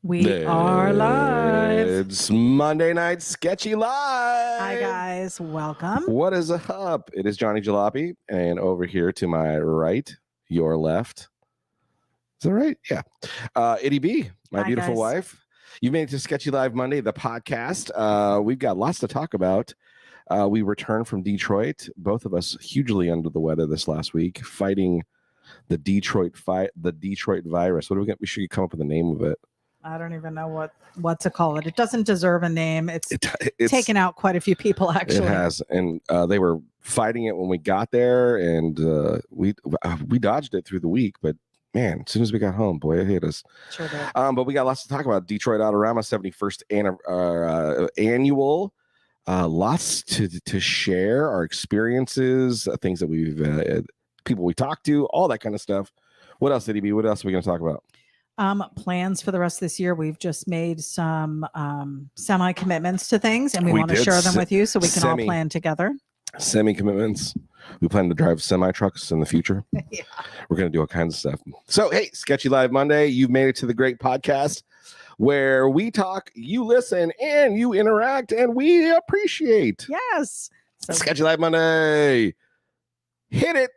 We are live. It's Monday Night Sketchy Live. Hi, guys. Welcome. What is up? It is Johnny Jalopy, and over here to my right, your left. Is that right? Yeah. Itty B, my Hi, beautiful guys. wife. You made it to Sketchy Live Monday, the podcast. We've got lots to talk about. We returned from Detroit, both of us hugely under the weather this last week, fighting the Detroit virus. What do we get? We should come up with a name of it. I don't even know what to call it. It doesn't deserve a name. It's taken out quite a few people, actually. It has, and they were fighting it when we got there, and we dodged it through the week. But man, as soon as we got home, boy, it hit us. Sure did. But we got lots to talk about. Detroit Autorama 71st annual. Lots to share, our experiences, things that we've people we talked to, all that kind of stuff. What else, EDB? What else are we going to talk about? Plans for the rest of this year. We've just made some semi-commitments to things, and we want to share them with you so we can all plan together. Semi-commitments. We plan to drive semi-trucks in the future. Yeah. We're going to do all kinds of stuff. So, hey, Sketchy Live Monday. You've made it to the great podcast where we talk, you listen, and you interact, and we appreciate. Yes. So, Sketchy Live Monday. Hit it.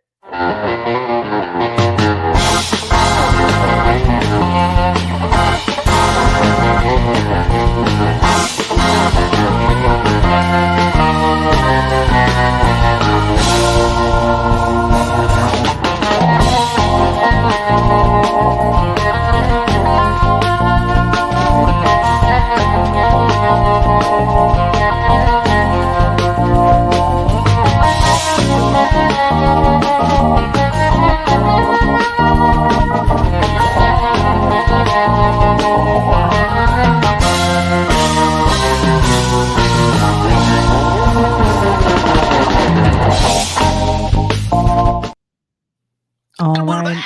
All right.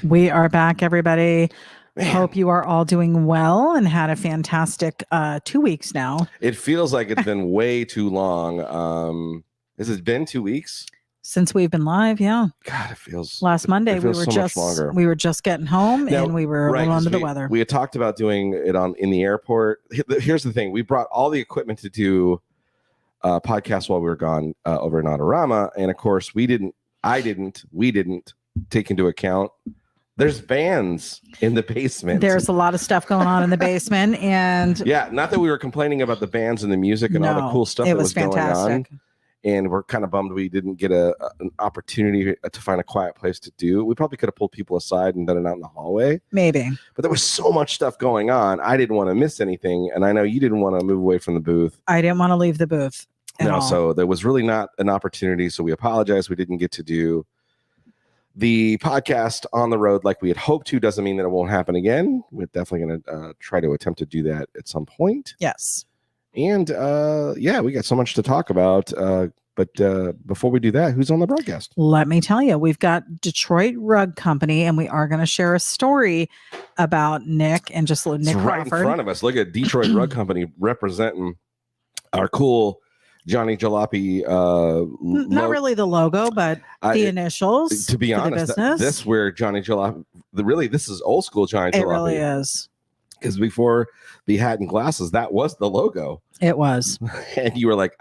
We are back, everybody. Man. Hope you are all doing well and had a fantastic 2 weeks now. It feels like it's been way too long. Has it been 2 weeks? Since we've been live, yeah. God, it feels. Last Monday we were just getting home and we were a little under the weather. We had talked about doing it in the airport. Here's the thing: we brought all the equipment to do podcasts while we were gone over in Autorama, and of course we didn't take into account there's bands in the basement. There's a lot of stuff going on in the basement, and yeah, not that we were complaining about the bands and the music and all the cool stuff that was fantastic. Going on. And we're kind of bummed we didn't get an opportunity to find a quiet place to do. We probably could have pulled people aside and done it out in the hallway. Maybe. But there was so much stuff going on. I didn't want to miss anything. And I know you didn't want to move away from the booth. I didn't want to leave the booth. So there was really not an opportunity. So we apologize. We didn't get to do the podcast on the road like we had hoped to. Doesn't mean that it won't happen again. We're definitely going to try to attempt to do that at some point. Yes. And we got so much to talk about. But before we do that, who's on the broadcast? Let me tell you, we've got Detroit Rug Company, and we are going to share a story about Nick and just Nick right Crawford. In front of us. Look at Detroit Rug Company representing our cool Johnny Jalopy. Not really the logo, but the initials. To be honest, this where Johnny Jalopy. This is old school Johnny Jalopy. It really is. Because before the hat and glasses, that was the logo. It was. And you were like,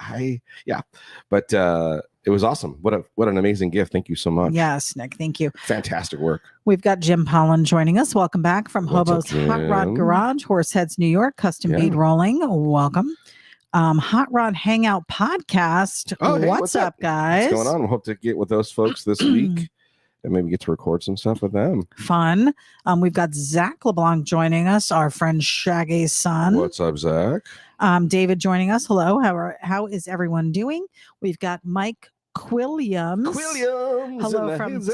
but it was awesome. What an amazing gift. Thank you so much. Yes, Nick. Thank you. Fantastic work. We've got Jim Pollan joining us. Welcome back from Hobo's Hot Rod Garage, Horseheads, New York, custom bead rolling. Welcome. Hot Rod Hangout Podcast. Oh, hey, what's up, guys? What's going on? We hope to get with those folks this week. And maybe get to record some stuff with them. Fun. We've got Zach LeBlanc joining us, our friend Shaggy's son. What's up, Zach? David joining us. Hello. How is everyone doing? We've got Mike Quilliams. Hello from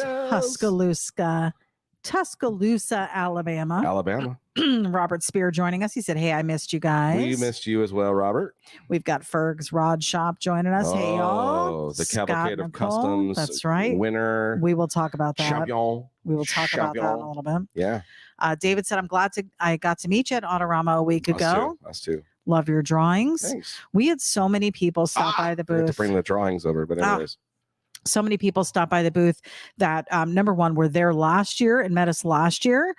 Tuscaloosa, Alabama. Robert Spear joining us. He said, hey, I missed you guys. We missed you as well, Robert. We've got Ferg's Rod Shop joining us. Hey, y'all. The Cavalcade of Customs. That's right. Winner. We will talk about that. Champion. We will talk about that in a little bit. Yeah. David said, I'm glad I got to meet you at Autorama a week ago. Us too. Love your drawings. Thanks. We had so many people stop by the booth. I had to bring the drawings over, but anyways. So many people stopped by the booth that, number one, were there last year and met us last year,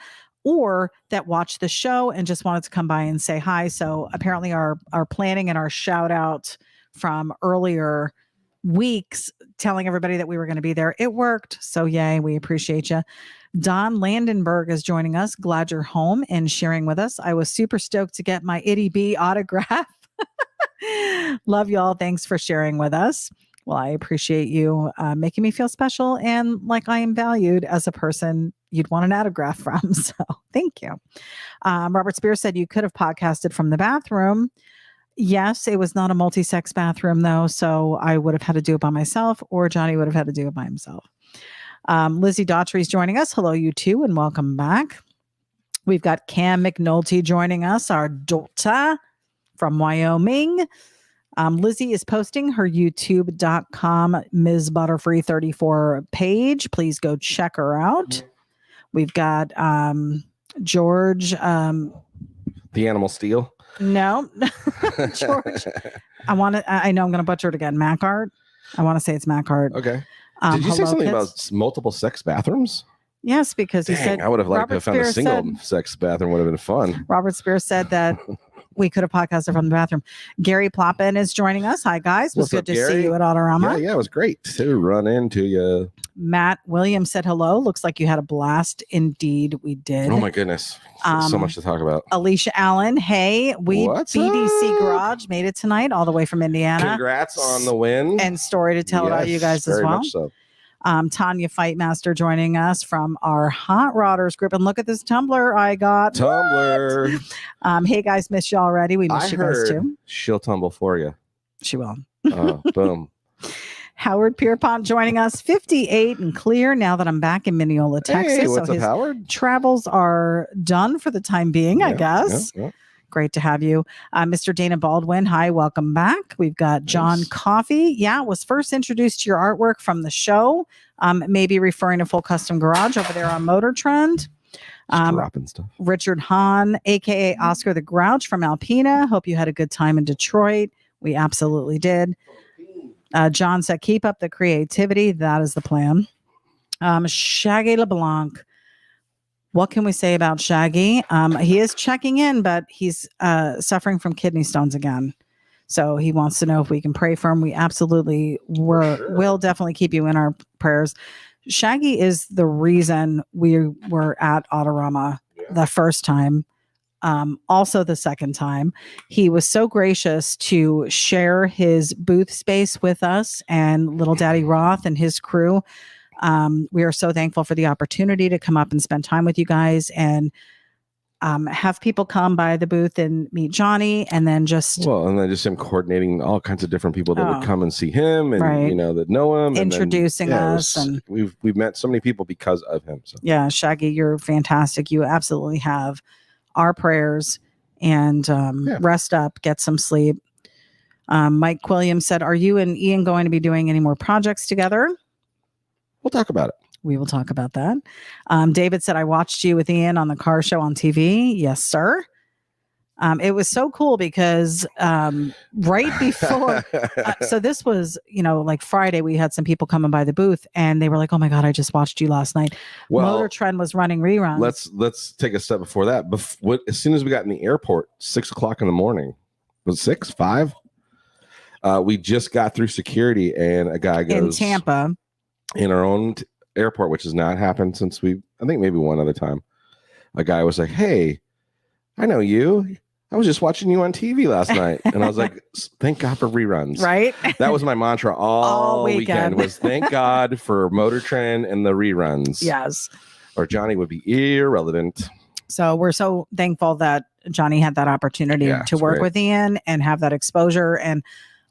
or that watched the show and just wanted to come by and say hi. So apparently our planning and our shout out from earlier weeks telling everybody that we were going to be there, it worked. So yay, we appreciate you. Don Landenberg is joining us. Glad you're home and sharing with us. I was super stoked to get my Itty B autograph. Love y'all. Thanks for sharing with us. Well, I appreciate you making me feel special and like I am valued as a person you'd want an autograph from. So thank you. Robert Spears said you could have podcasted from the bathroom. Yes, it was not a multi-sex bathroom though, so I would have had to do it by myself, or Johnny would have had to do it by himself. Lizzie Daughtry is joining us. Hello, you two, and welcome back. We've got Cam McNulty joining us, our daughter from Wyoming. Lizzie is posting her youtube.com Ms. Butterfree 34 page. Please go check her out. We've got George. The Animal Steel. No, George. I know I'm going to butcher it again. Macart. I want to say it's Macart. Okay. Did you say something about multiple sex bathrooms? Yes, because he said I would have liked to have found a single sex bathroom. Would have been fun. Robert Spears said that we could have podcasted from the bathroom. Gary Ploppin is joining us. Hi, guys. It was good to see you at Autorama. Yeah, it was great to run into you. Matt Williams said hello. Looks like you had a blast. Indeed, we did. Oh, my goodness. So much to talk about. Alicia Allen. Hey, What's BDC up? Garage made it tonight all the way from Indiana. Congrats on the win. And story to tell about you guys as well. Much so. Tanya Fightmaster joining us from our Hot Rodders group. And look at this tumbler I got. Tumbler. Hey, guys, miss you already. We miss you guys too. She'll tumble for you. She will. Oh, boom. Howard Pierpont joining us, 58 and clear now that I'm back in Mineola, Texas. Hey, what's so up, his Howard? travels are done for the time being, I guess. Yeah. Great to have you. Mr. Dana Baldwin, hi, welcome back. We've got John Coffey. Yeah, was first introduced to your artwork from the show, maybe referring to Full Custom Garage over there on Motor Trend. Dropping stuff. Richard Hahn, a.k.a. Oscar the Grouch from Alpena. Hope you had a good time in Detroit. We absolutely did. John said, keep up the creativity. That is the plan. Shaggy LeBlanc. What can we say about Shaggy? He is checking in, but he's suffering from kidney stones again. So he wants to know if we can pray for him. We absolutely will definitely keep you in our prayers. Shaggy is the reason we were at Autorama the first time. Also the second time. He was so gracious to share his booth space with us and Little Daddy Roth and his crew. We are so thankful for the opportunity to come up and spend time with you guys and have people come by the booth and meet Johnny, and then just him coordinating all kinds of different people that would come and see him, and that know him, introducing us, and we've met so many people because of him. So yeah, Shaggy, you're fantastic. You absolutely have our prayers, and rest up, get some sleep. Mike Quilliam said, "Are you and Ian going to be doing any more projects together?" We'll talk about it. We will talk about that. David said, I watched you with Ian on the car show on TV. Yes, sir. It was so cool because right before, so this was, like Friday, we had some people coming by the booth and they were like, oh my God, I just watched you last night. Well, Motor Trend was running reruns. Let's take a step before that. As soon as we got in the airport, 6 o'clock in the morning, was it 5? We just got through security and a guy goes in Tampa. In our own airport, which has not happened since I think maybe one other time, a guy was like, hey, I know you. I was just watching you on TV last night. And I was like, thank God for reruns. Right. That was my mantra all weekend was thank God for Motor Trend and the reruns. Yes. Or Johnny would be irrelevant. So we're so thankful that Johnny had that opportunity to work with Ian and have that exposure. And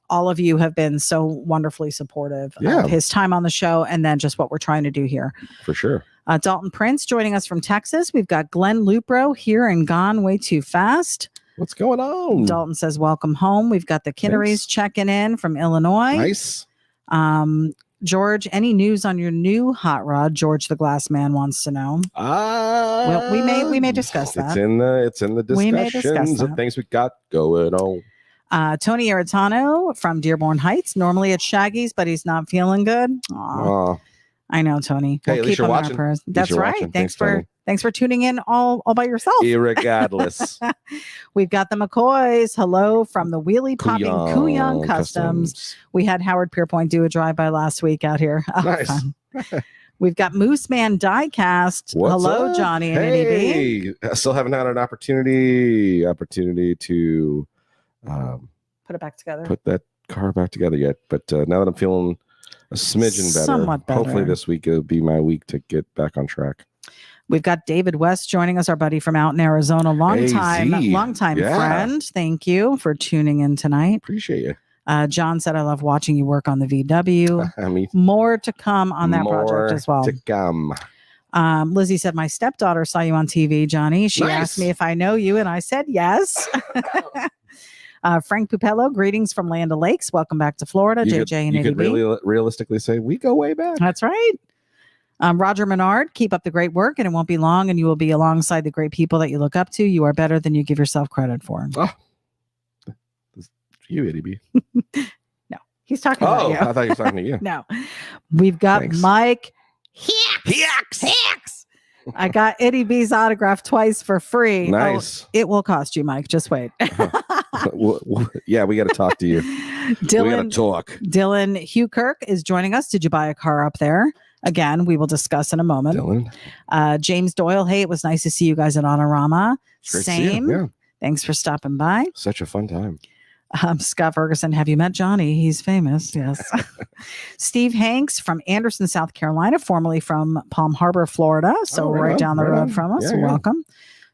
all of you have been so wonderfully supportive of his time on the show and then just what we're trying to do here. For sure. Dalton Prince joining us from Texas. We've got Glenn Lupro here and gone way too fast. What's going on? Dalton says, welcome home. We've got the Kinnerys checking in from Illinois. Nice. George, any news on your new hot rod? George the Glass Man wants to know. Well, we may discuss that. It's in the discussions of things we got going on. Tony Aritano from Dearborn Heights. Normally at Shaggy's, but he's not feeling good. I know, Tony. Hey, at least you're them in our watching. prayers. That's you're right. watching. Thanks Tony. for tuning in all by yourself. Irregardless. We've got the McCoys. Hello from the Wheelie Popping Kooyong Customs. We had Howard Pierpoint do a drive-by last week out here. Oh, nice. Fun. We've got Moose Man Diecast. Hello, up? Johnny and Eddie B. I still haven't had an opportunity to put it back together. Put that car back together yet. But now that I'm feeling a smidgen better, somewhat better, hopefully this week it'll be my week to get back on track. We've got David West joining us, our buddy from out in Arizona. Long time friend. Thank you for tuning in tonight. Appreciate you. John said, I love watching you work on the VW. More to come on that project as well. To come. Lizzie said, my stepdaughter saw you on TV, Johnny. She asked me if I know you, and I said yes. Frank Pupello, greetings from Land O'Lakes. Welcome back to Florida, JJ and you Eddie could really realistically say we go way back. That's right. Roger Menard, keep up the great work, and it won't be long, and you will be alongside the great people that you look up to. You are better than you give yourself credit for. Oh, you, Eddie B. No, he's talking about you. I thought he was talking to you. No, we've got Mike Hicks. I got Eddie B's autograph twice for free. Nice. Oh, it will cost you, Mike. Just wait. Yeah, we got to talk to you. We got to talk. Dylan Hugh Kirk is joining us. Did you buy a car up there? Again, we will discuss in a moment. Dylan. James Doyle. Hey, it was nice to see you guys at Autorama. Same. Yeah. Thanks for stopping by. Such a fun time. Scott Ferguson, have you met Johnny? He's famous. Yes. Steve Hanks from Anderson, South Carolina, formerly from Palm Harbor, Florida. So right down the road from us. Yeah, welcome.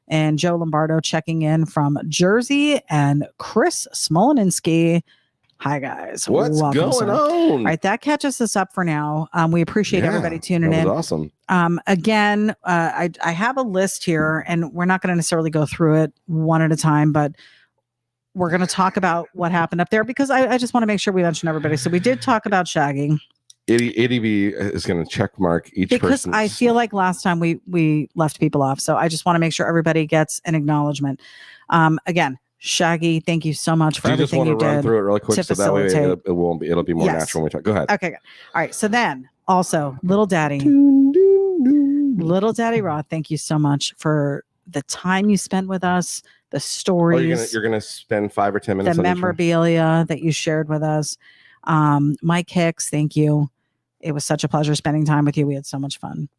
And Joe Lombardo checking in from Jersey, and Chris Smolensky. Hi, guys. What's going on? All right, that catches us up for now. We appreciate everybody tuning in. Awesome. Again, I have a list here, and we're not going to necessarily go through it one at a time, but we're going to talk about what happened up there because I just want to make sure we mention everybody. So we did talk about shagging. Eddie B is going to check mark each person. Because I feel like last time we left people off. So I just want to make sure everybody gets an acknowledgement. Again, Shaggy, thank you so much for everything you did. I just want to run through it really quick so that way it'll be more natural when we talk. Go ahead. Okay, good. All right. So then also Little Daddy Roth, thank you so much for the time you spent with us, the stories. You're gonna spend 5 or 10 minutes the on memorabilia that you shared with us. Mike Hicks, thank you. It was such a pleasure spending time with you. We had so much fun.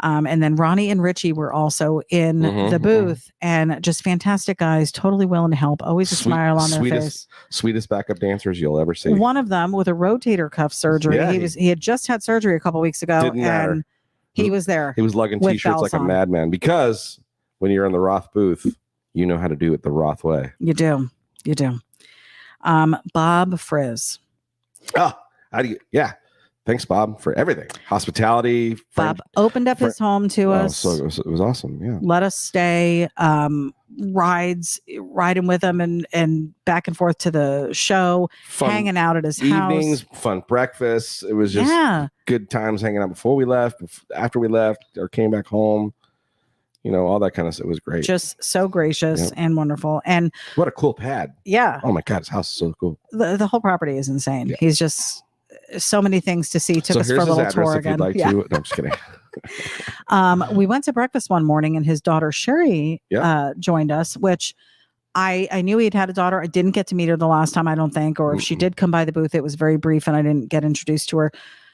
And then Ronnie and Richie were also in the booth, and just fantastic guys, totally willing to help. Always a smile on their face. Sweetest backup dancers you'll ever see. One of them with a rotator cuff surgery. Yeah, he had just had surgery a couple weeks ago, and he was there. He was lugging t-shirts like a madman because when you're in the Roth booth, you know how to do it the Roth way. You do. Bob Frizz. Oh, yeah. Thanks, Bob, for everything. Hospitality. Bob opened up his home to us. So it was awesome. Yeah. Let us stay. Riding with him and back and forth to the show. Hanging out at his evenings, house. Fun breakfasts. It was just good times hanging out before we left, after we left, or came back home. You know, all that kind of stuff. It was great. Just so gracious and wonderful. And what a cool pad. Yeah. Oh my God, his house is so cool. The whole property is insane. Yeah. He's just so many things to see. Took us for a little tour again. If you'd like to. No, I'm just kidding. We went to breakfast one morning, and his daughter Sherry joined us, which I knew he'd had a daughter. I didn't get to meet her the last time, I don't think, or if she did come by the booth, it was very brief and I didn't get introduced to her.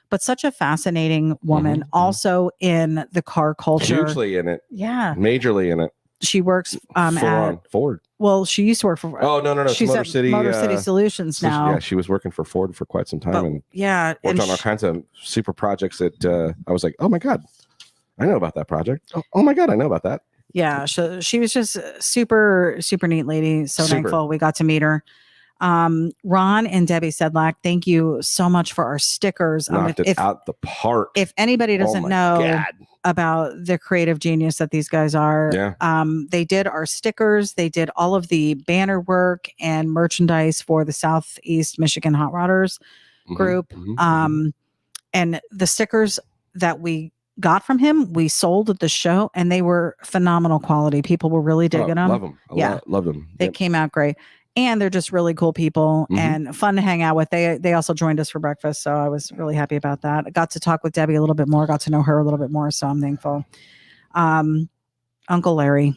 But such a fascinating woman, also in the car culture. Hugely in it. Yeah. Majorly in it. She works at Ford. Well, she used to work for. Oh no! She's Motor at City. Motor City Solutions now. Yeah, she was working for Ford for quite some time, and worked on all kinds of super projects. That I was like, oh my God, I know about that project. Oh my God, I know about that. Yeah, she was just super neat lady. So thankful we got to meet her. Ron and Debbie Sedlak, thank you so much for our stickers. Knocked it out the park. If anybody doesn't know about the creative genius that these guys are, they did our stickers. They did all of the banner work and merchandise for the Southeast Michigan Hot Rodders group. And the stickers that we got from him, we sold at the show, and they were phenomenal quality. People were really digging them. Love them. Love them. They came out great. and they're just really cool people Mhm. and fun to hang out with. They also joined us for breakfast, so I was really happy about that. I got to talk with Debbie a little bit more, got to know her a little bit more, so I'm thankful. Uncle Larry.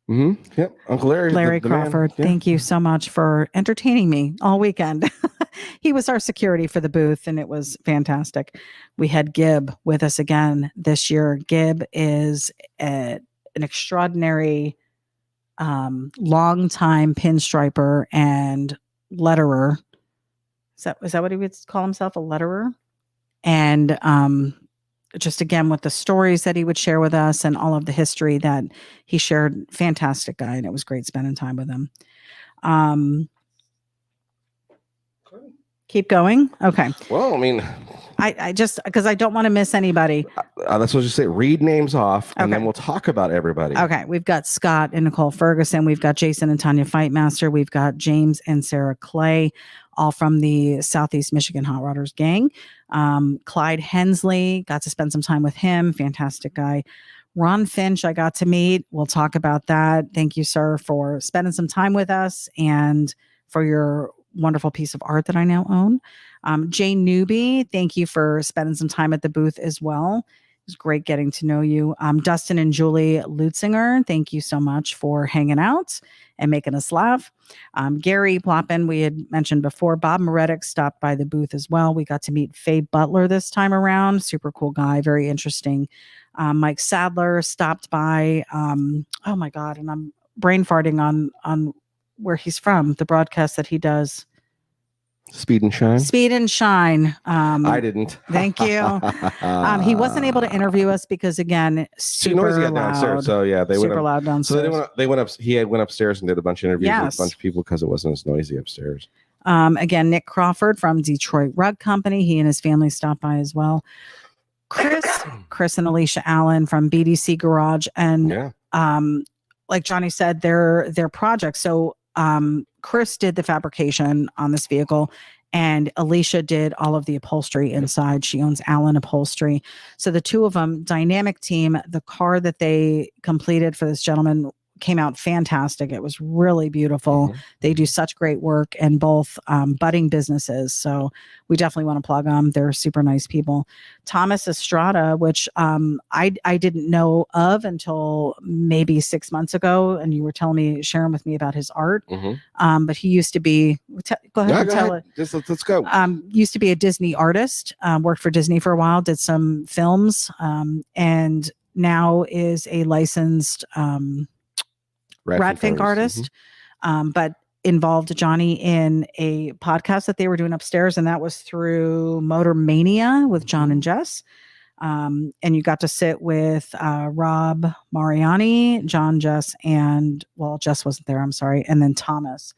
Yep. Uncle Larry. Larry the man. Crawford, Yeah. thank you so much for entertaining me all weekend. He was our security for the booth, and it was fantastic. We had Gib with us again this year. Gib is an extraordinary long-time pinstriper and letterer. Is that what he would call himself, a letterer? And just again with the stories that he would share with us and all of the history that he shared, fantastic guy, and it was great spending time with him. Keep going. Okay. Well, I mean, I just, because I don't want to miss anybody. that's what you say. Read names off, and then Okay. we'll talk about everybody. Okay. We've got Scott and Nicole Ferguson. We've got Jason and Tanya Fightmaster. We've got James and Sarah Clay, all from the Southeast Michigan Hot Rodders gang. Clyde Hensley, got to spend some time with him. Fantastic guy. Ron Finch, I got to meet. We'll talk about that. Thank you, sir, for spending some time with us and for your wonderful piece of art that I now own. Jay Newby, thank you for spending some time at the booth as well. It was great getting to know you. Dustin and Julie Lutzinger, thank you so much for hanging out and making us laugh. Gary Ploppin, we had mentioned before. Bob Moretic stopped by the booth as well. We got to meet Faye Butler this time around. Super cool guy, very interesting. Mike Sadler stopped by. Oh my God, and I'm brain farting on where he's from, the broadcast that he does. Speed and Shine. Speed and Shine. I didn't. Thank you. He wasn't able to interview us because, again, super noisy loud. Downstairs. So yeah, they super went up, loud downstairs. So they went up. He went upstairs and did a bunch of interviews with a bunch of people because it wasn't as noisy upstairs. Again, Nick Crawford from Detroit Rug Company. He and his family stopped by as well. Chris and Alicia Allen from BDC Garage, and like Johnny said, their projects. So Chris did the fabrication on this vehicle, and Alicia did all of the upholstery inside. She owns Allen Upholstery. So the two of them, dynamic team. The car that they completed for this gentleman came out fantastic. It was really beautiful. They do such great work, and both budding businesses. So we definitely want to plug them. They're super nice people. Thomas Estrada, which I didn't know of until maybe 6 months ago, and you were sharing with me about his art. But he used to be. Go ahead and tell it. Just let's go. Used to be a Disney artist. Worked for Disney for a while. Did some films, and now is a licensed. Radfink artist, but involved Johnny in a podcast that they were doing upstairs, and that was through Motor Mania with John and Jess. And you got to sit with Rob Mariani, John, Jess, and Jess wasn't there, I'm sorry, and then Thomas,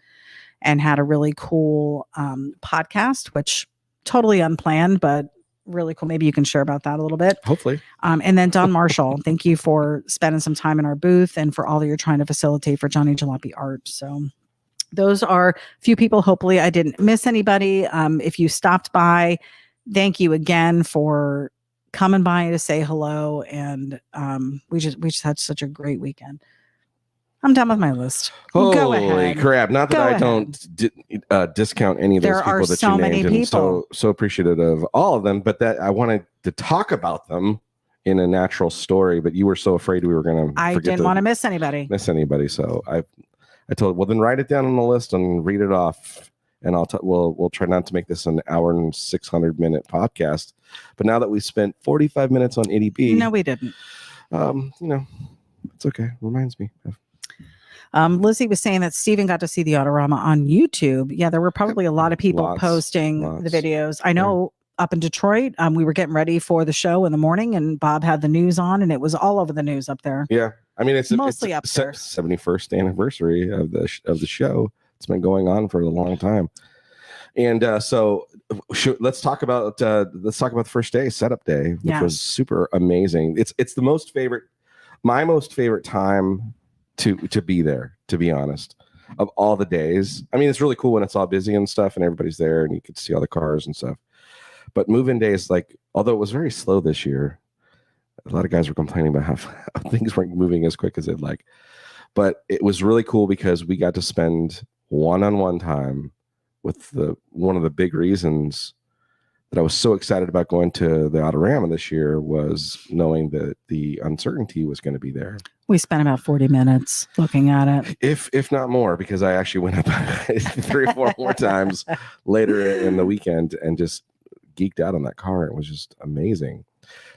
and had a really cool podcast, which totally unplanned, but really cool. Maybe you can share about that a little bit. Hopefully. And then Don Marshall, thank you for spending some time in our booth and for all that you're trying to facilitate for Johnny Jalopy Art. So those are a few people. Hopefully I didn't miss anybody. If you stopped by, thank you again for coming by to say hello. And we just had such a great weekend. I'm done with my list. Go ahead. Holy crap. Not that I don't discount any of those people that you named. And so appreciative of all of them, but that I wanted to talk about them in a natural story, but you were so afraid we were going to I didn't want to miss anybody. So I told, well, then write it down on the list and read it off. And we'll try not to make this an hour and 600-minute podcast. But now that we spent 45 minutes on ADP. No, we didn't. It's okay. Reminds me of. Lizzie was saying that Steven got to see the Autorama on YouTube. Yeah, there were probably a lot of people posting the videos. I know up in Detroit, we were getting ready for the show in the morning, and Bob had the news on, and it was all over the news up there. Yeah, I mean it's mostly up there. 71st anniversary of the show. It's been going on for a long time, and so let's talk about the first day, setup day, which was super amazing. It's my most favorite time to be there, to be honest, of all the days. I mean, it's really cool when it's all busy and stuff and everybody's there and you can see all the cars and stuff. But move-in days, like, although it was very slow this year, a lot of guys were complaining about how things weren't moving as quick as they'd like. But it was really cool because we got to spend one-on-one time with one of the big reasons that I was so excited about going to the Autorama this year was knowing that the uncertainty was going to be there. We spent about 40 minutes looking at it. If not more, because I actually went up 3 or 4 more times later in the weekend and just geeked out on that car. It was just amazing.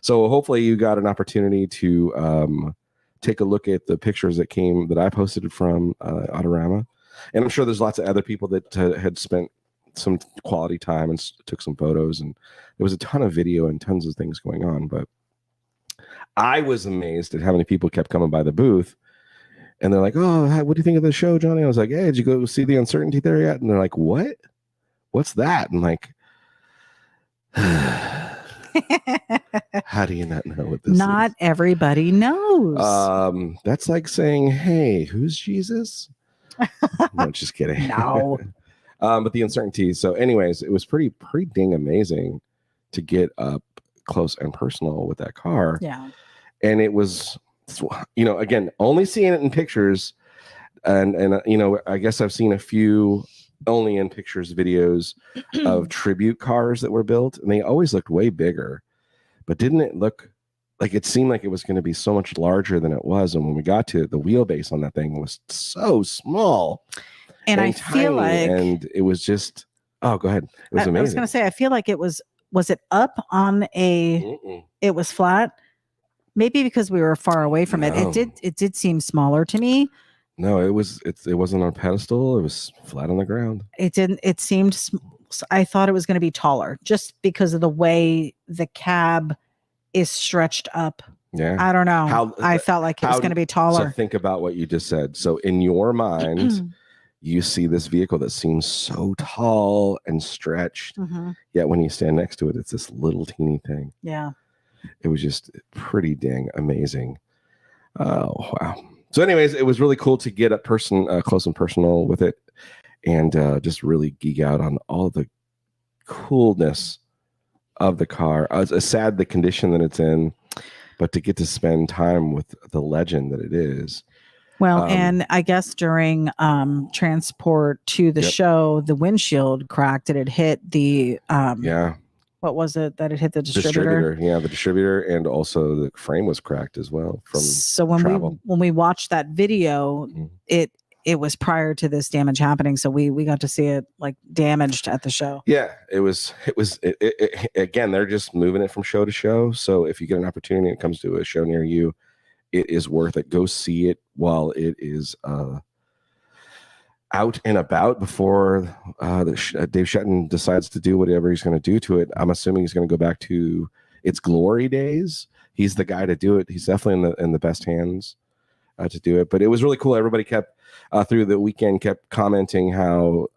So hopefully you got an opportunity to take a look at the pictures that I posted from Autorama. And I'm sure there's lots of other people that had spent some quality time and took some photos, and there was a ton of video and tons of things going on. But I was amazed at how many people kept coming by the booth, and they're like, "Oh, what do you think of the show, Johnny?" I was like, "Hey, did you go see the uncertainty there yet?" And they're like, "What? What's that?" And like, how do you not know what this is? Not everybody knows. That's like saying, "Hey, who's Jesus?" No, just kidding. No. But the uncertainty. So anyways, it was pretty dang amazing to get up close and personal with that car. Yeah. And it was, again, only seeing it in pictures. And I guess I've seen a few only in pictures videos of tribute cars that were built, and they always looked way bigger. But didn't it look like it seemed like it was going to be so much larger than it was? And when we got to it, the wheelbase on that thing was so small. And I feel like, and it was just, oh, go ahead. It was amazing. I was going to say, I feel like it was it up on it was flat? Maybe because we were far away from it. It did seem smaller to me. No, it wasn't on a pedestal. It was flat on the ground. It seemed, I thought it was going to be taller just because of the way the cab is stretched up. Yeah. I don't know. I felt like it was going to be taller. So think about what you just said. So in your mind, you see this vehicle that seems so tall and stretched, yet when you stand next to it, it's this little teeny thing. Yeah. It was just pretty dang amazing. Oh, wow. So anyways, it was really cool to get up close and personal with it, and just really geek out on all the coolness of the car. It's sad the condition that it's in, but to get to spend time with the legend that it is. Well, and I guess during transport to the show, the windshield cracked. It had hit the what was it that it hit the distributor? Yeah, the distributor, and also the frame was cracked as well from when we watched that video, it was prior to this damage happening, so we got to see it like damaged at the show. Yeah, it was again, they're just moving it from show to show. So if you get an opportunity and it comes to a show near you, it is worth it. Go see it while it is out and about before Dave Shetton decides to do whatever he's going to do to it. I'm assuming he's going to go back to its glory days. He's the guy to do it. He's definitely in the best hands to do it. But it was really cool. Everybody kept through the weekend kept commenting how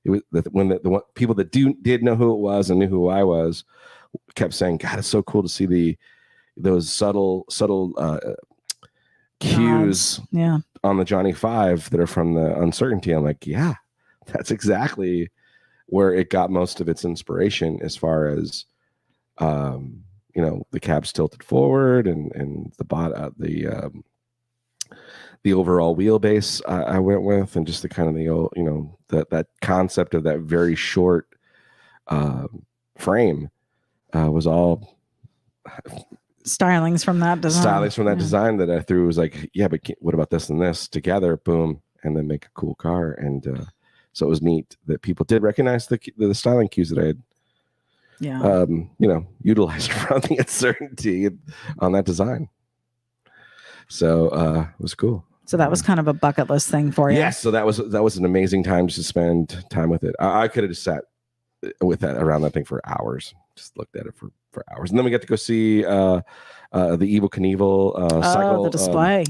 it was when the people that did know who it was and knew who I was kept saying, "God, it's so cool to see those subtle cues on the Johnny 5 that are from the uncertainty." I'm like, yeah, that's exactly where it got most of its inspiration, as far as the cab's tilted forward and the overall wheelbase I went with, and just the kind of that concept of that very short frame was all stylings from that design that I threw. Was like, yeah, but what about this and this together? Boom, and then make a cool car. And so it was neat that people did recognize the styling cues that I had, utilized around the uncertainty on that design. So it was cool. So that was kind of a bucket list thing for you. Yes. So that was an amazing time to spend time with it. I could have just sat with that around that thing for hours, just looked at it for hours. And then we got to go see the Evel Knievel cycle. The display.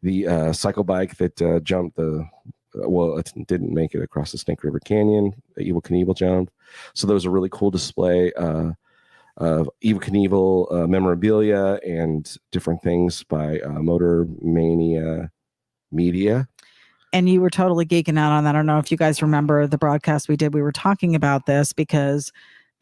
The cycle bike that jumped it didn't make it across the Snake River Canyon. Evel Knievel jumped. So there was a really cool display of Evel Knievel memorabilia and different things by Motor Mania Media. And you were totally geeking out on that. I don't know if you guys remember the broadcast we did. We were talking about this because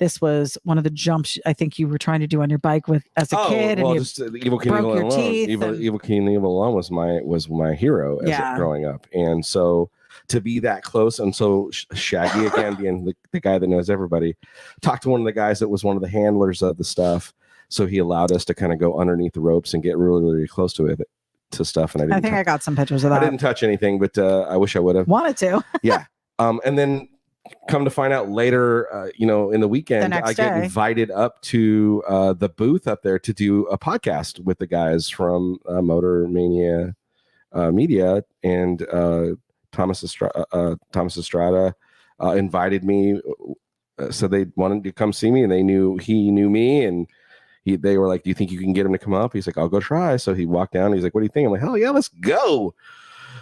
this was one of the jumps I think you were trying to do on your bike with as a kid. Well, And you just Evil King broke Evil your Alone. teeth Evil, and- Evil King Evil Alone was my hero as growing up, and so to be that close, and so Shaggy again being the guy that knows everybody, talked to one of the guys that was one of the handlers of the stuff, so he allowed us to kind of go underneath the ropes and get really really close to it. To stuff, and I think I got some pictures of that. I didn't touch anything, but I wish I would have wanted to. Yeah. And then come to find out later, in the weekend, I get invited up to the booth up there to do a podcast with the guys from Motor Mania Media, and Thomas Estrada invited me. So they wanted to come see me, and he knew me, and they were like, "Do you think you can get him to come up?" He's like, "I'll go try." So he walked down. He's like, "What do you think?" I'm like, "Hell yeah, let's go."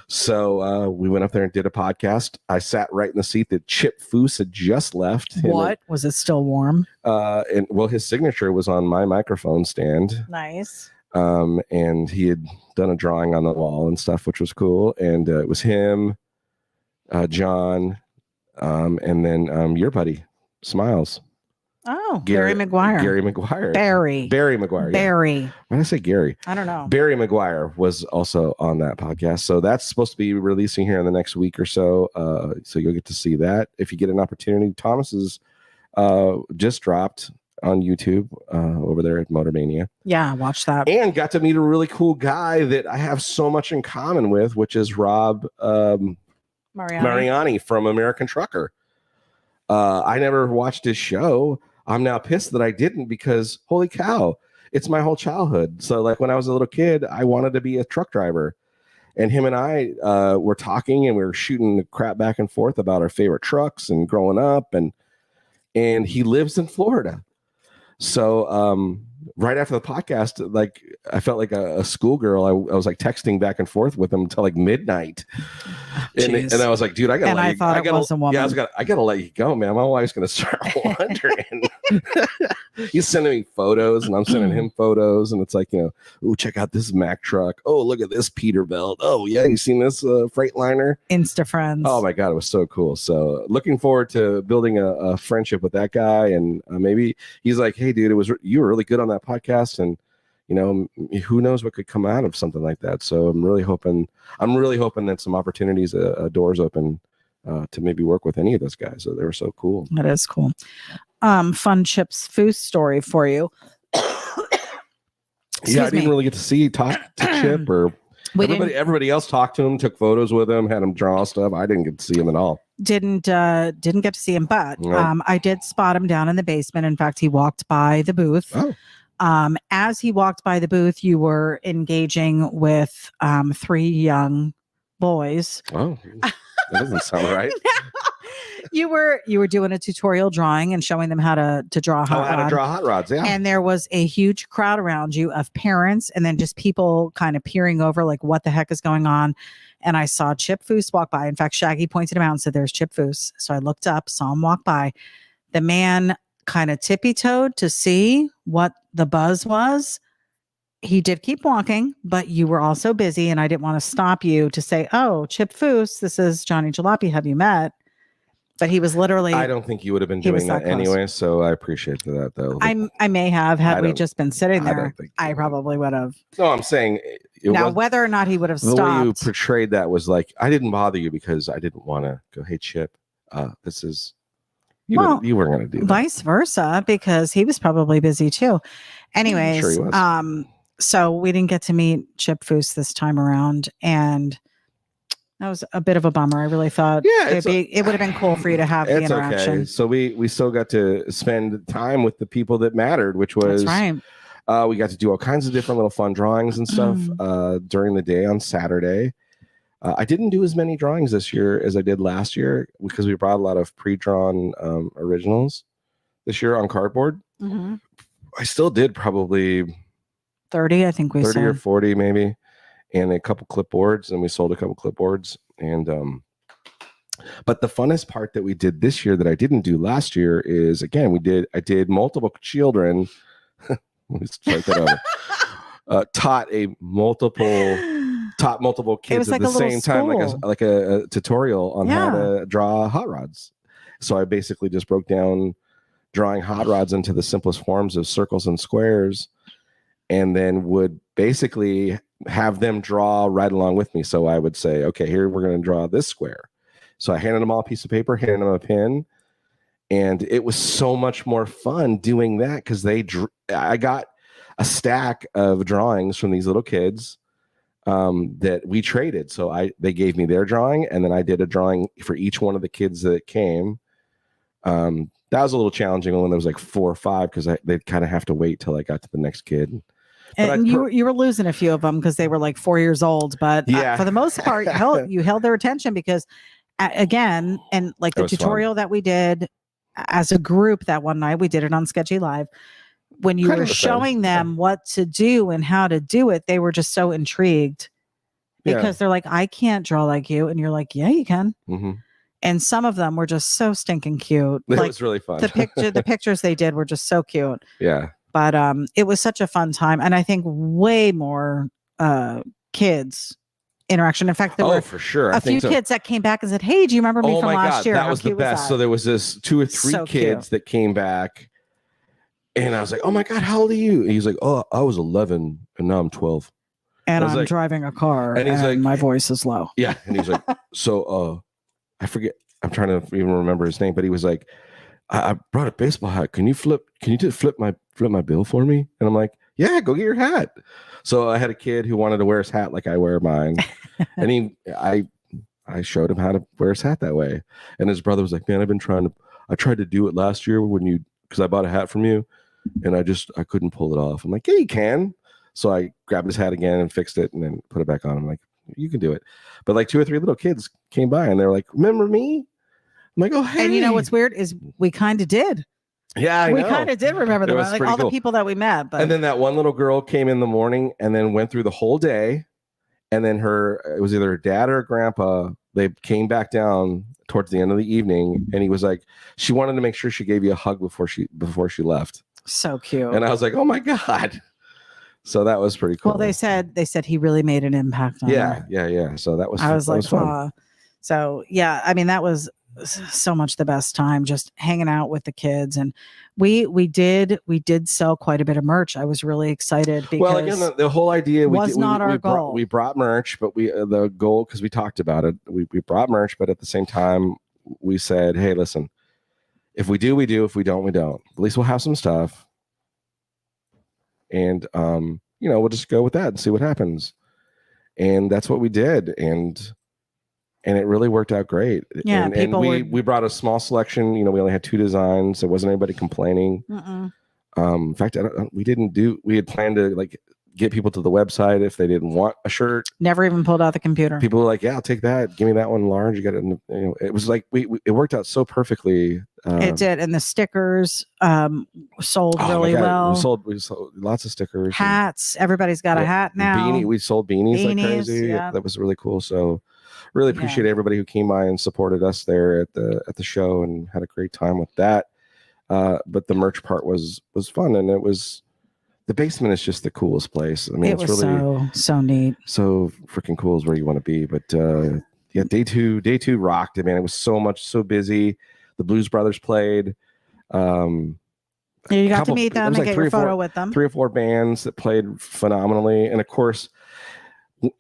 So we went up there and did a podcast. I sat right in the seat that Chip Foose had just left. What? Was it still warm? His signature was on my microphone stand. Nice. And he had done a drawing on the wall and stuff, which was cool. And it was him, John, and then your buddy, Smiles. Oh, Barry McGuire. Barry McGuire. Barry. Yeah. Why did I say Gary? I don't know. Barry McGuire was also on that podcast. So that's supposed to be releasing here in the next week or so. So you'll get to see that if you get an opportunity. Thomas is just dropped on YouTube over there at Motor Mania. Yeah, watch that. And got to meet a really cool guy that I have so much in common with, which is Rob Mariani from American Trucker. I never watched his show. I'm now pissed that I didn't, because holy cow, it's my whole childhood. So like when I was a little kid, I wanted to be a truck driver, and him and I were talking, and we were shooting the crap back and forth about our favorite trucks and growing up, and he lives in Florida. So right after the podcast, like I felt like a schoolgirl. I was like texting back and forth with him until like midnight. And I was like, dude, I gotta let you go. I gotta let you go, man. My wife's gonna start wondering. He's sending me photos, and I'm sending him photos, and it's like, oh, check out this Mack truck. Oh, look at this Peterbilt. Oh yeah, you seen this Freightliner? Insta friends. Oh my god, it was so cool. So looking forward to building a friendship with that guy, and maybe he's like, hey dude, you were really good on that podcast, and who knows what could come out of something like that. So I'm really hoping that some opportunities, doors open to maybe work with any of those guys. So they were so cool. That is cool. Fun Chip's Foose story for you. Yeah, I didn't really get to talk to Chip, or everybody else talked to him, took photos with him, had him draw stuff. I didn't get to see him at all. Didn't get to see him, but No. I did spot him down in the basement. In fact, he walked by the booth. Oh. As he walked by the booth, you were engaging with 3 young boys. Oh, that doesn't sound right. You were doing a tutorial drawing and showing them how to draw hot rods. Yeah. And there was a huge crowd around you of parents, and then just people kind of peering over, like, what the heck is going on? And I saw Chip Foose walk by. In fact, Shaggy pointed him out and said, "There's Chip Foose." So I looked up, saw him walk by. The man kind of tippy-toed to see what the buzz was. He did keep walking, but you were also busy, and I didn't want to stop you to say, "Oh, Chip Foose, this is Johnny Jalopy. Have you met?" But he was literally. I don't think you would have been doing that anyway, so I appreciate that, though. I may have, had we just been sitting there. I probably would have. No, I'm saying. Whether or not he would have stopped. The way you portrayed that was like, I didn't bother you because I didn't want to go, "Hey, Chip, this is." You weren't going to do that. Vice versa, because he was probably busy too. Anyways, sure he was. So we didn't get to meet Chip Foose this time around, and that was a bit of a bummer. I really thought it would have been cool for you to have the interaction. Okay. So we still got to spend time with the people that mattered, which was right. We got to do all kinds of different little fun drawings and stuff during the day on Saturday. I didn't do as many drawings this year as I did last year because we brought a lot of pre-drawn originals this year on cardboard. Mm-hmm. I still did probably 30, I think we 30 sold. or 40 maybe, and a couple clipboards, and we sold a couple clipboards. And but the funnest part that we did this year that I didn't do last year is, again, I did multiple children. Let's start that over. Taught multiple kids at the same time, like a tutorial on how to draw hot rods. So I basically just broke down drawing hot rods into the simplest forms of circles and squares, and then would basically have them draw right along with me. So I would say, okay, here we're going to draw this square. So I handed them all a piece of paper, handed them a pen, and it was so much more fun doing that because I got a stack of drawings from these little kids that we traded. So they gave me their drawing, and then I did a drawing for each one of the kids that came. That was a little challenging when there was like 4 or 5 because they'd kind of have to wait till I got to the next kid. And you were losing a few of them because they were like 4 years old. But for the most part, you held their attention because, again, and like the tutorial that we did as a group that one night, we did it on Sketchy Live. When you were showing them what to do and how to do it, they were just so intrigued because they're like, I can't draw like you. And you're like, yeah, you can. Mm-hmm. And some of them were just so stinking cute. It was really fun. The pictures they did were just so cute. Yeah. But it was such a fun time. And I think way more kids interaction. In fact, there were for sure. a few kids that came back and said, hey, do you remember me from last year? That was the best. So there was this 2 or 3 kids that came back. And I was like, oh my God, how old are you? And he's like, oh, I was 11 and now I'm 12. And I'm driving a car and he's like, my voice is low. Yeah. And he's like, so I forget, I'm trying to even remember his name, but he was like, I brought a baseball hat. Can you just flip my bill for me? And I'm like, yeah, go get your hat. So I had a kid who wanted to wear his hat like I wear mine. And I showed him how to wear his hat that way. And his brother was like, man, I tried to do it last year because I bought a hat from you. And I couldn't pull it off. I'm like, yeah, you can. So I grabbed his hat again and fixed it and then put it back on. I'm like, you can do it. But like 2 or 3 little kids came by and they're like, remember me? I'm like, oh, hey. And you know what's weird is we kind of did. Yeah, we kind of did remember them. Like all the people that we met. But... And then that one little girl came in the morning and then went through the whole day. And then it was either her dad or her grandpa. They came back down towards the end of the evening. And he was like, she wanted to make sure she gave you a hug before she left. So cute. And I was like, oh my God. So that was pretty cool. Well, they said he really made an impact on her. Yeah. So that was, I was like, fun. So yeah, I mean, that was so much the best time just hanging out with the kids. And we did sell quite a bit of merch. I was really excited because well, again, the whole idea was not our goal. We brought merch, but the goal, because we talked about it, we brought merch, but at the same time we said, hey, listen, if we do, we do. If we don't, we don't. At least we'll have some stuff. And, we'll just go with that and see what happens. And that's what we did. And it really worked out great. Yeah. And we brought a small selection. We only had 2 designs. There wasn't anybody complaining. In fact, we had planned to get people to the website if they didn't want a shirt. Never even pulled out the computer. People were like, yeah, I'll take that. Give me that one large. You got it. It was like, it worked out so perfectly. It did. And the stickers sold really well. We sold lots of stickers. Hats. Everybody's got a hat now. We sold beanies like crazy. Yeah. That was really cool. So really appreciate everybody who came by and supported us there at the show and had a great time with that. But the merch part was fun. And the basement is just the coolest place. I mean, it's really so neat. So freaking cool is where you want to be. But day two rocked it, man. It was so busy. The Blues Brothers played. You got to meet them and get your photo with them. 3 or 4 bands that played phenomenally. And of course,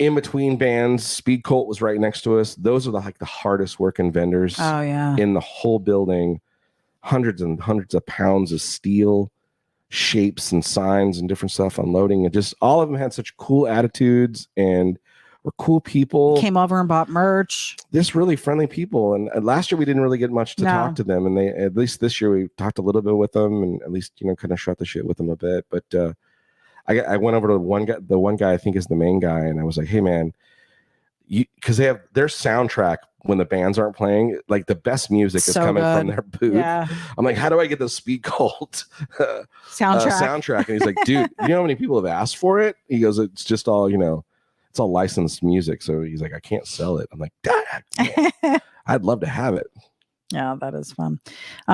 in between bands, Speed Colt was right next to us. Those are the hardest working vendors in the whole building. Hundreds and hundreds of pounds of steel, shapes and signs and different stuff unloading. And just all of them had such cool attitudes and were cool people. Came over and bought merch. Just really friendly people. And last year we didn't really get much to talk to them. And at least this year we talked a little bit with them and at least, kind of shot the shit with them a bit. But I went over to the one guy I think is the main guy. And I was like, hey man, because they have their soundtrack when the bands aren't playing, like the best music is coming from their booth. Yeah. I'm like, how do I get the Speed Cult soundtrack? And he's like, dude, you know how many people have asked for it? He goes, it's just all, it's all licensed music. So he's like, I can't sell it. I'm like, I'd love to have it. Yeah, that is fun.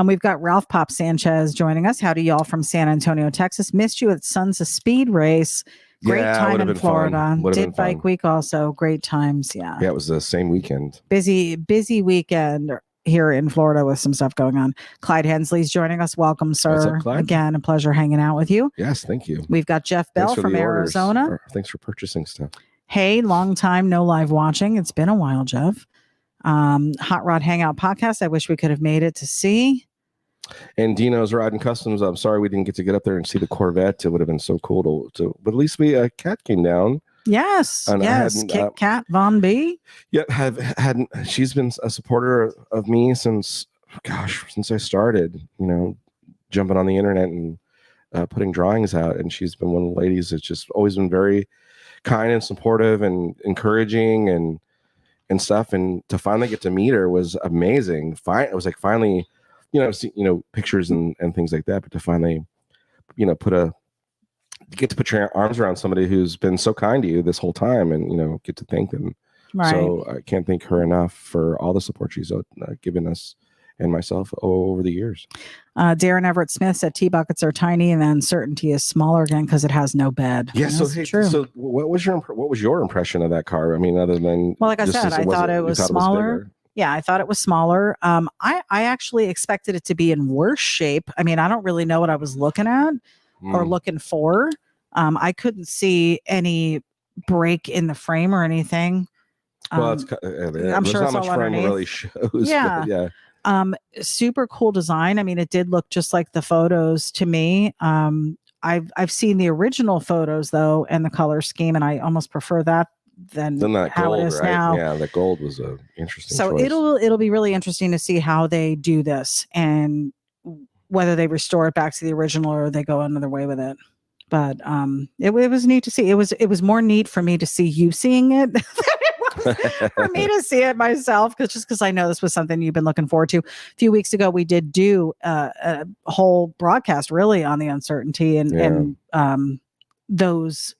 We've got Ralph Pop Sanchez joining us. Howdy, y'all from San Antonio, Texas. Missed you at Sons of Speed Race. Great time in Florida. Did Bike Week also. Great times. Yeah. Yeah, it was the same weekend. Busy weekend. here in Florida with some stuff going on. Clyde Hensley's joining us. Welcome, sir. What's up, Clyde? Again, a pleasure hanging out with you. Yes, thank you. We've got Jeff Bell from Arizona. Thanks for purchasing stuff. Hey, long time no live watching. It's been a while, Jeff. Hot Rod Hangout podcast. I wish we could have made it to see. And Dino's Riding Customs. I'm sorry we didn't get to get up there and see the Corvette. It would have been so cool to but at least Kat came down. Yes, yes. Kit Kat Von B. Yep, she's been a supporter of me since I started, jumping on the internet and putting drawings out. And she's been one of the ladies that's just always been very kind and supportive and encouraging and stuff. And to finally get to meet her was amazing. It was like finally, pictures and things like that, but to finally, get to put your arms around somebody who's been so kind to you this whole time and, get to thank them. Right. So I can't thank her enough for all the support she's given us and myself over the years. Darren Everett Smith said T-buckets are tiny and the uncertainty is smaller again because it has no bed. Yeah. So what was your impression of that car? I mean, other than, well, like I said, I thought it was smaller. Yeah, I thought it was smaller. I actually expected it to be in worse shape. I mean, I don't really know what I was looking at or looking for. I couldn't see any break in the frame or anything. Well, I'm sure not it's much all frame underneath. really shows. Yeah. Yeah. Super cool design. I mean, it did look just like the photos to me. I've seen the original photos though, and the color scheme, and I almost prefer that than that how gold, it is right? now. Yeah, the gold was a interesting So choice. it'll be really interesting to see how they do this and whether they restore it back to the original or they go another way with it. But it was neat to see. It was more neat for me to see you seeing it than it was for me to see it myself, because I know this was something you've been looking forward to. A few weeks ago, we did do a whole broadcast really on the uncertainty and those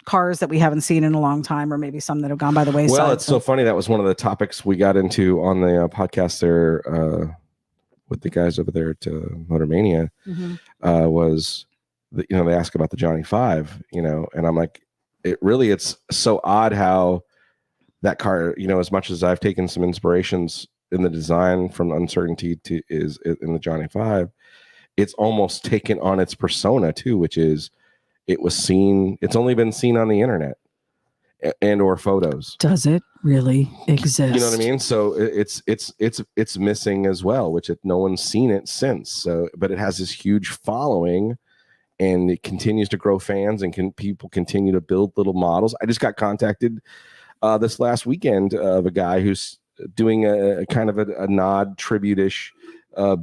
cars that we haven't seen in a long time, or maybe some that have gone by the wayside. Well, it's so funny. That was one of the topics we got into on the podcast there with the guys over there at Motor Mania. Was they ask about the Johnny 5, and I'm like, it's so odd how that car, as much as I've taken some inspirations in the design from Uncertainty to is in the Johnny 5, it's almost taken on its persona too, which is it's only been seen on the internet and or photos. Does it really exist? You know what I mean? So it's missing as well, which no one's seen it since. So, but it has this huge following, and it continues to grow fans, and people continue to build little models. I just got contacted this last weekend of a guy who's doing a kind of a nod tribute-ish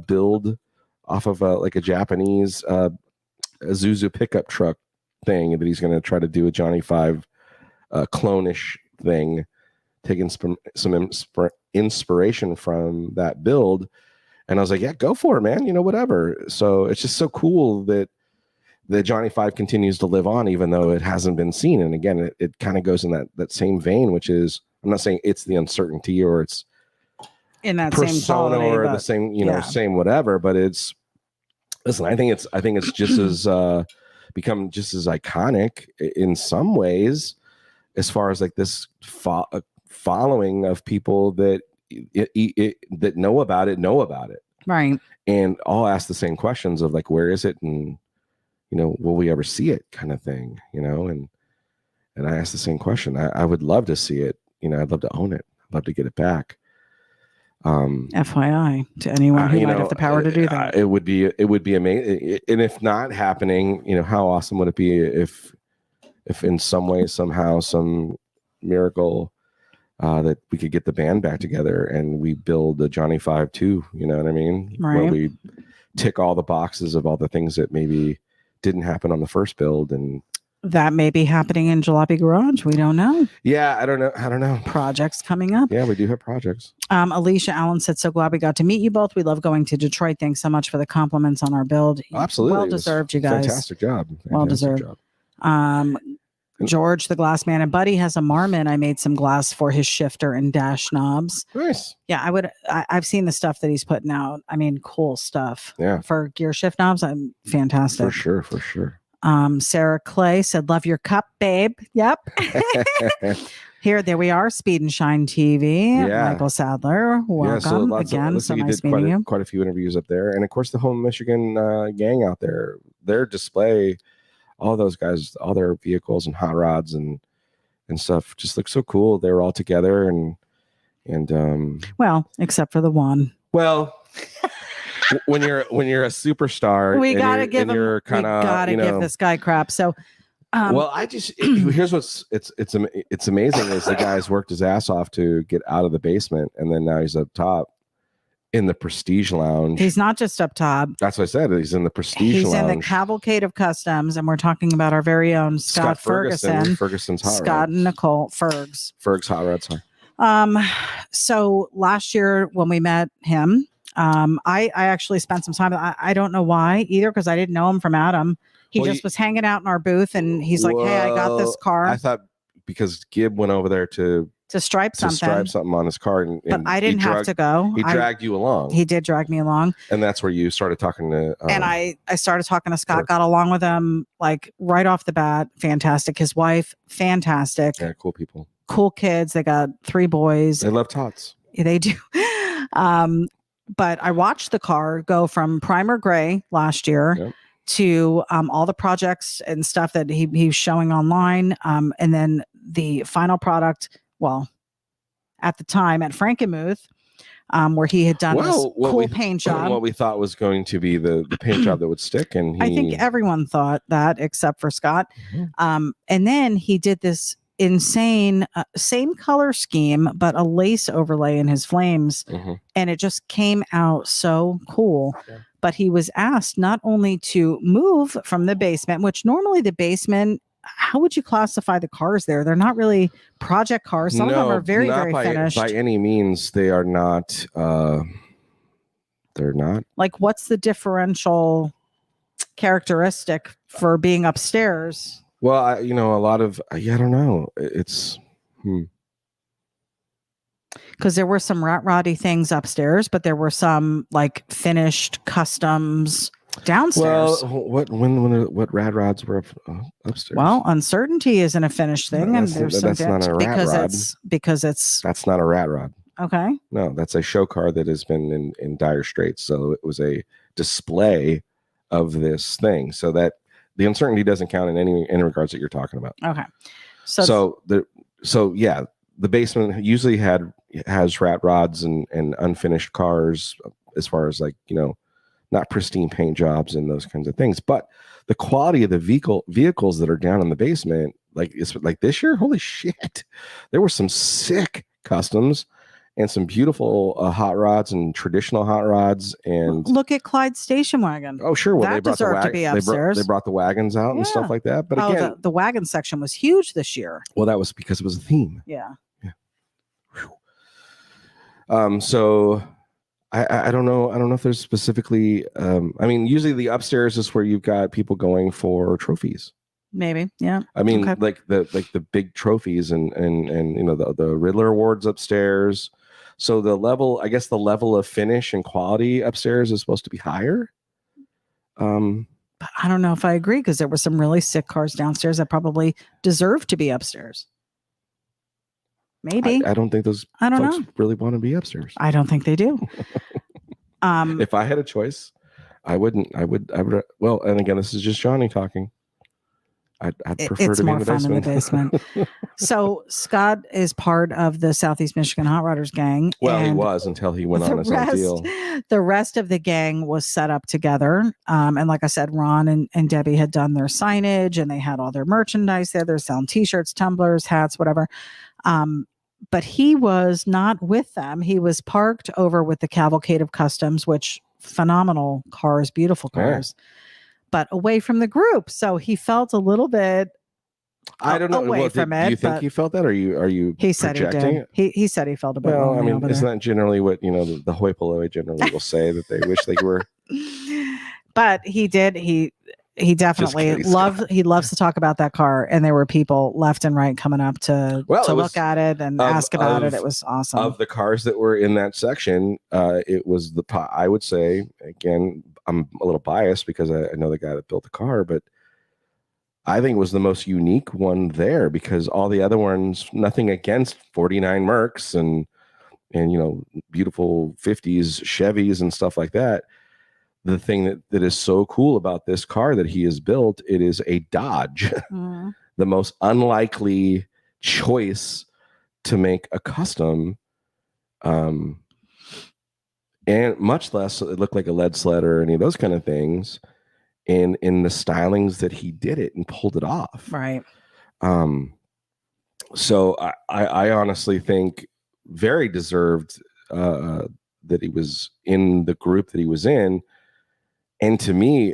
build off of like a Japanese Isuzu pickup truck thing that he's going to try to do a Johnny 5 clone-ish thing, taking some inspiration from that build. And I was like, yeah, go for it, man. Whatever. So it's just so cool that the Johnny 5 continues to live on, even though it hasn't been seen. And again, it kind of goes in that same vein, which is, I'm not saying it's the Uncertainty or it's in that persona same quality, or the same, same whatever, but listen, I think it's just as become just as iconic in some ways, as far as like this following of people that that know about it, right? And all ask the same questions of like, where is it, and will we ever see it, kind of thing, and I asked the same question. I would love to see it. I'd love to own it. I'd love to get it back. FYI to anyone who might have the power to do that. It would be amazing. And if not happening, how awesome would it be if in some way, somehow, some miracle that we could get the band back together and we build a Johnny 5 too, you know what I mean? Right. Where we tick all the boxes of all the things that maybe didn't happen on the first build, and that may be happening in Jalopy Garage. We don't know. Yeah, I don't know. Projects coming up. Yeah, we do have projects. Alicia Allen said, so glad we got to meet you both. We love going to Detroit. Thanks so much for the compliments on our build. Absolutely. Well deserved, you guys. Fantastic job. Well deserved. George, the glass man, and Buddy has a Marmon. I made some glass for his shifter and dash knobs. Nice. Yeah, I've seen the stuff that he's putting out. I mean, cool stuff. Yeah. For gear shift knobs, I'm fantastic. For sure. Sarah Clay said, "Love your cup, babe." Yep. There we are. Speed and Shine TV. Yeah. Michael Sadler. Welcome so again. looks So like you nice did meeting you. quite a few interviews up there, and of course the Home Michigan gang out there. Their display, all those guys, all their vehicles and hot rods and stuff, just look so cool. They were all together, and well, except for the one. Well, when you're a superstar, we gotta give him. You're kind of, we gotta give this guy crap. So. Well, here's what's it's amazing is the guy's worked his ass off to get out of the basement, and then now he's up top in the Prestige Lounge. He's not just up top. That's what I said. He's in the Prestige Lounge. He's in the Cavalcade of Customs, and we're talking about our very own Scott Ferguson. Ferguson's hot Scott rods. and Nicole Ferg's hot rods. So last year when we met him, I actually spent some time. I don't know why either, because I didn't know him from Adam. He just was hanging out in our booth, and he's like, "Hey, I got this car." I thought because Gibb went over there to stripe something on his car, but I didn't have to go. He dragged you along. He did drag me along, and that's where you started talking to. And I started talking to Scott. Got along with him like right off the bat. Fantastic. His wife, fantastic. Yeah, cool people. Cool kids. They got 3 boys. They love tots. Yeah, they do. But I watched the car go from primer gray last year to all the projects and stuff that he was showing online. And then the final product, well, at the time at Frankenmuth, where he had done this cool paint job. What we thought was going to be the paint job that would stick. And I think everyone thought that except for Scott. And then he did this insane same color scheme but a lace overlay in his flames, and it just came out so cool. But he was asked not only to move from the basement, which normally the basement, how would you classify the cars there? They're not really project cars. Some of them are very finished. By any means, they are not. They're not. Like, what's the differential characteristic for being upstairs? Well, a lot of, I don't know. It's, because there were some roddy things upstairs, but there were some like finished customs downstairs. Well, what rad rods were upstairs? Well, Uncertainty isn't a finished thing, and there's some not a rad rod. Because it's that's not a rad rod. Okay. No, that's a show car that has been in dire straits. So it was a display of this thing, so that the Uncertainty doesn't count in any regards that you're talking about. Okay. So the basement usually has rat rods and unfinished cars, as far as not pristine paint jobs and those kinds of things. But the quality of the vehicles that are down in the basement, it's like this year, holy shit, there were some sick customs and some beautiful hot rods and traditional hot rods. And look at Clyde's station wagon. Oh, sure. Well, that deserved to be upstairs. They brought the wagons out and stuff like that. But again, the wagon section was huge this year. Well, that was because it was a theme. Yeah. So I don't know. I don't know if there's specifically. Usually the upstairs is where you've got people going for trophies. Maybe, yeah. Like the big trophies and the Riddler Awards upstairs. So the level of finish and quality upstairs is supposed to be higher. But I don't know if I agree, because there were some really sick cars downstairs that probably deserve to be upstairs. Maybe. I don't think those folks really want to be upstairs. I don't think they do. If I had a choice, I wouldn't. I would. Well, and again, this is just Johnny talking. I'd prefer to be in the basement. It's more fun in the basement. So Scott is part of the Southeast Michigan Hot Rodders gang. Well, he was until he went on his own deal. The rest of the gang was set up together. And like I said, Ron and Debbie had done their signage, and they had all their merchandise there. They're selling t-shirts, tumblers, hats, whatever. But he was not with them. He was parked over with the Cavalcade of Customs, which phenomenal cars, beautiful cars. Yeah. But away from the group, so he felt a little bit. I don't know. Away from it. Do you think he felt that? Or are you? He said projecting he did. He said he felt a bit. Well, isn't that generally what the hoi polloi generally will say, that they wish they were? But he did. He definitely loves. He loves to talk about that car, and there were people left and right coming up to look at it and ask about it. It was awesome. Of the cars that were in that section, it was I would say, again, I'm a little biased because I know the guy that built the car, but I think was the most unique one there, because all the other ones, nothing against 49 Mercs and beautiful 50s Chevys and stuff like that. The thing that is so cool about this car that he has built, it is a Dodge. The most unlikely choice to make a custom, and much less it looked like a lead sled or any of those kind of things, in the stylings that he did it and pulled it off. Right. So I honestly think very deserved that he was in the group that he was in. And to me,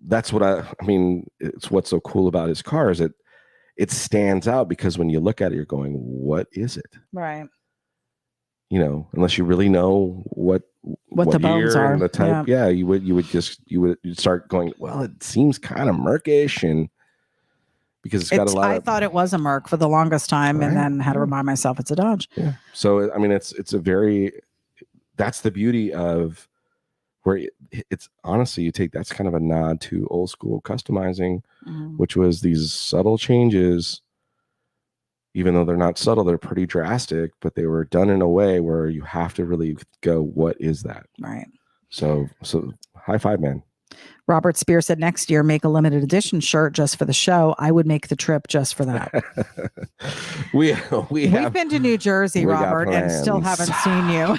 that's what I mean, it's what's so cool about his car is it stands out, because when you look at it, you're going, what is it? Right. Unless you really know what the bones are, and the type, you'd start going, well, it seems kind of Mercish, and because it's got a lot. I thought it was a Merc for the longest time, and then had to remind myself it's a Dodge. Yeah. So I mean, it's that's the beauty of where it's honestly, you take, that's kind of a nod to old school customizing, which was these subtle changes. Even though they're not subtle, they're pretty drastic, but they were done in a way where you have to really go, what is that? Right. So high five, man. Robert Spear said next year, make a limited edition shirt just for the show. I would make the trip just for that. We've been to New Jersey, Robert, and still haven't seen you.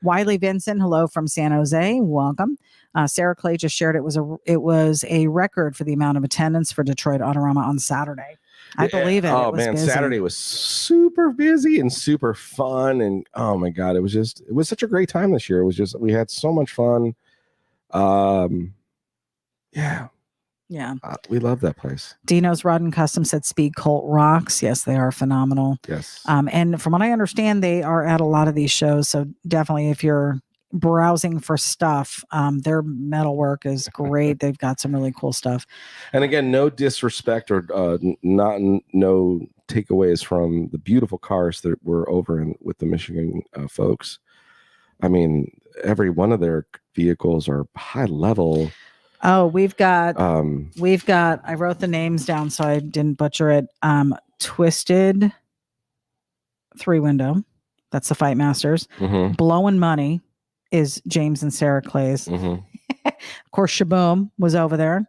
Wiley Vincent, hello from San Jose. Welcome. Sarah Clay just shared it was a record for the amount of attendance for Detroit Autorama on Saturday. I believe it. Oh, it was man. busy. Saturday was super busy and super fun. And oh my God, it was such a great time this year. We had so much fun. Yeah. We love that place. Dino's Rod and Custom said Speed Colt rocks. Yes, they are phenomenal. Yes. And from what I understand, they are at a lot of these shows. So definitely if you're browsing for stuff, their metalwork is great. They've got some really cool stuff. And again, no disrespect or no takeaways from the beautiful cars that were over with the Michigan folks. I mean, every one of their vehicles are high level. Oh, we've got, I wrote the names down so I didn't butcher it. Twisted 3-window. That's the Fight Masters. Blowing Money is James and Sarah Clay's. Of course, Shaboom was over there.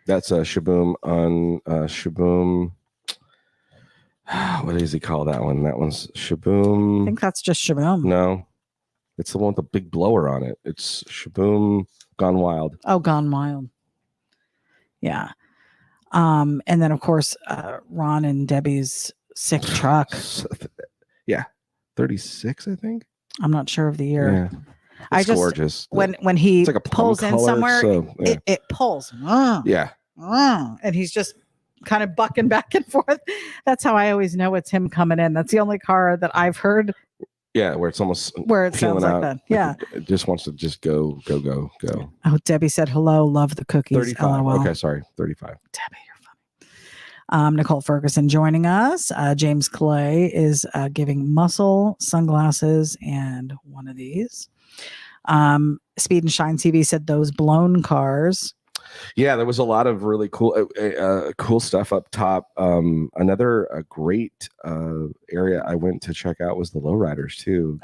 That's a Shaboom on Shaboom. What does he call that one? That one's Shaboom. I think that's just Shaboom. No, it's the one with the big blower on it. It's Shaboom Gone Wild. Oh, Gone Wild. Yeah. And then of course, Ron and Debbie's sick truck. Yeah. 36, I think. I'm not sure of the year. Yeah. It's gorgeous. When he like pulls in somewhere, so, yeah. it pulls. Yeah. And he's just kind of bucking back and forth. That's how I always know it's him coming in. That's the only car that I've heard. Yeah, where it's almost where it sounds like that. Yeah. It just wants to just go. Oh, Debbie said hello. Love the cookies. 35. LOL. Okay, sorry. 35. Debbie, you're funny. Nicole Ferguson joining us. James Clay is giving muscle sunglasses and one of these. Speed and Shine TV said those blown cars. Yeah, there was a lot of really cool stuff up top. Another great area I went to check out was the lowriders too.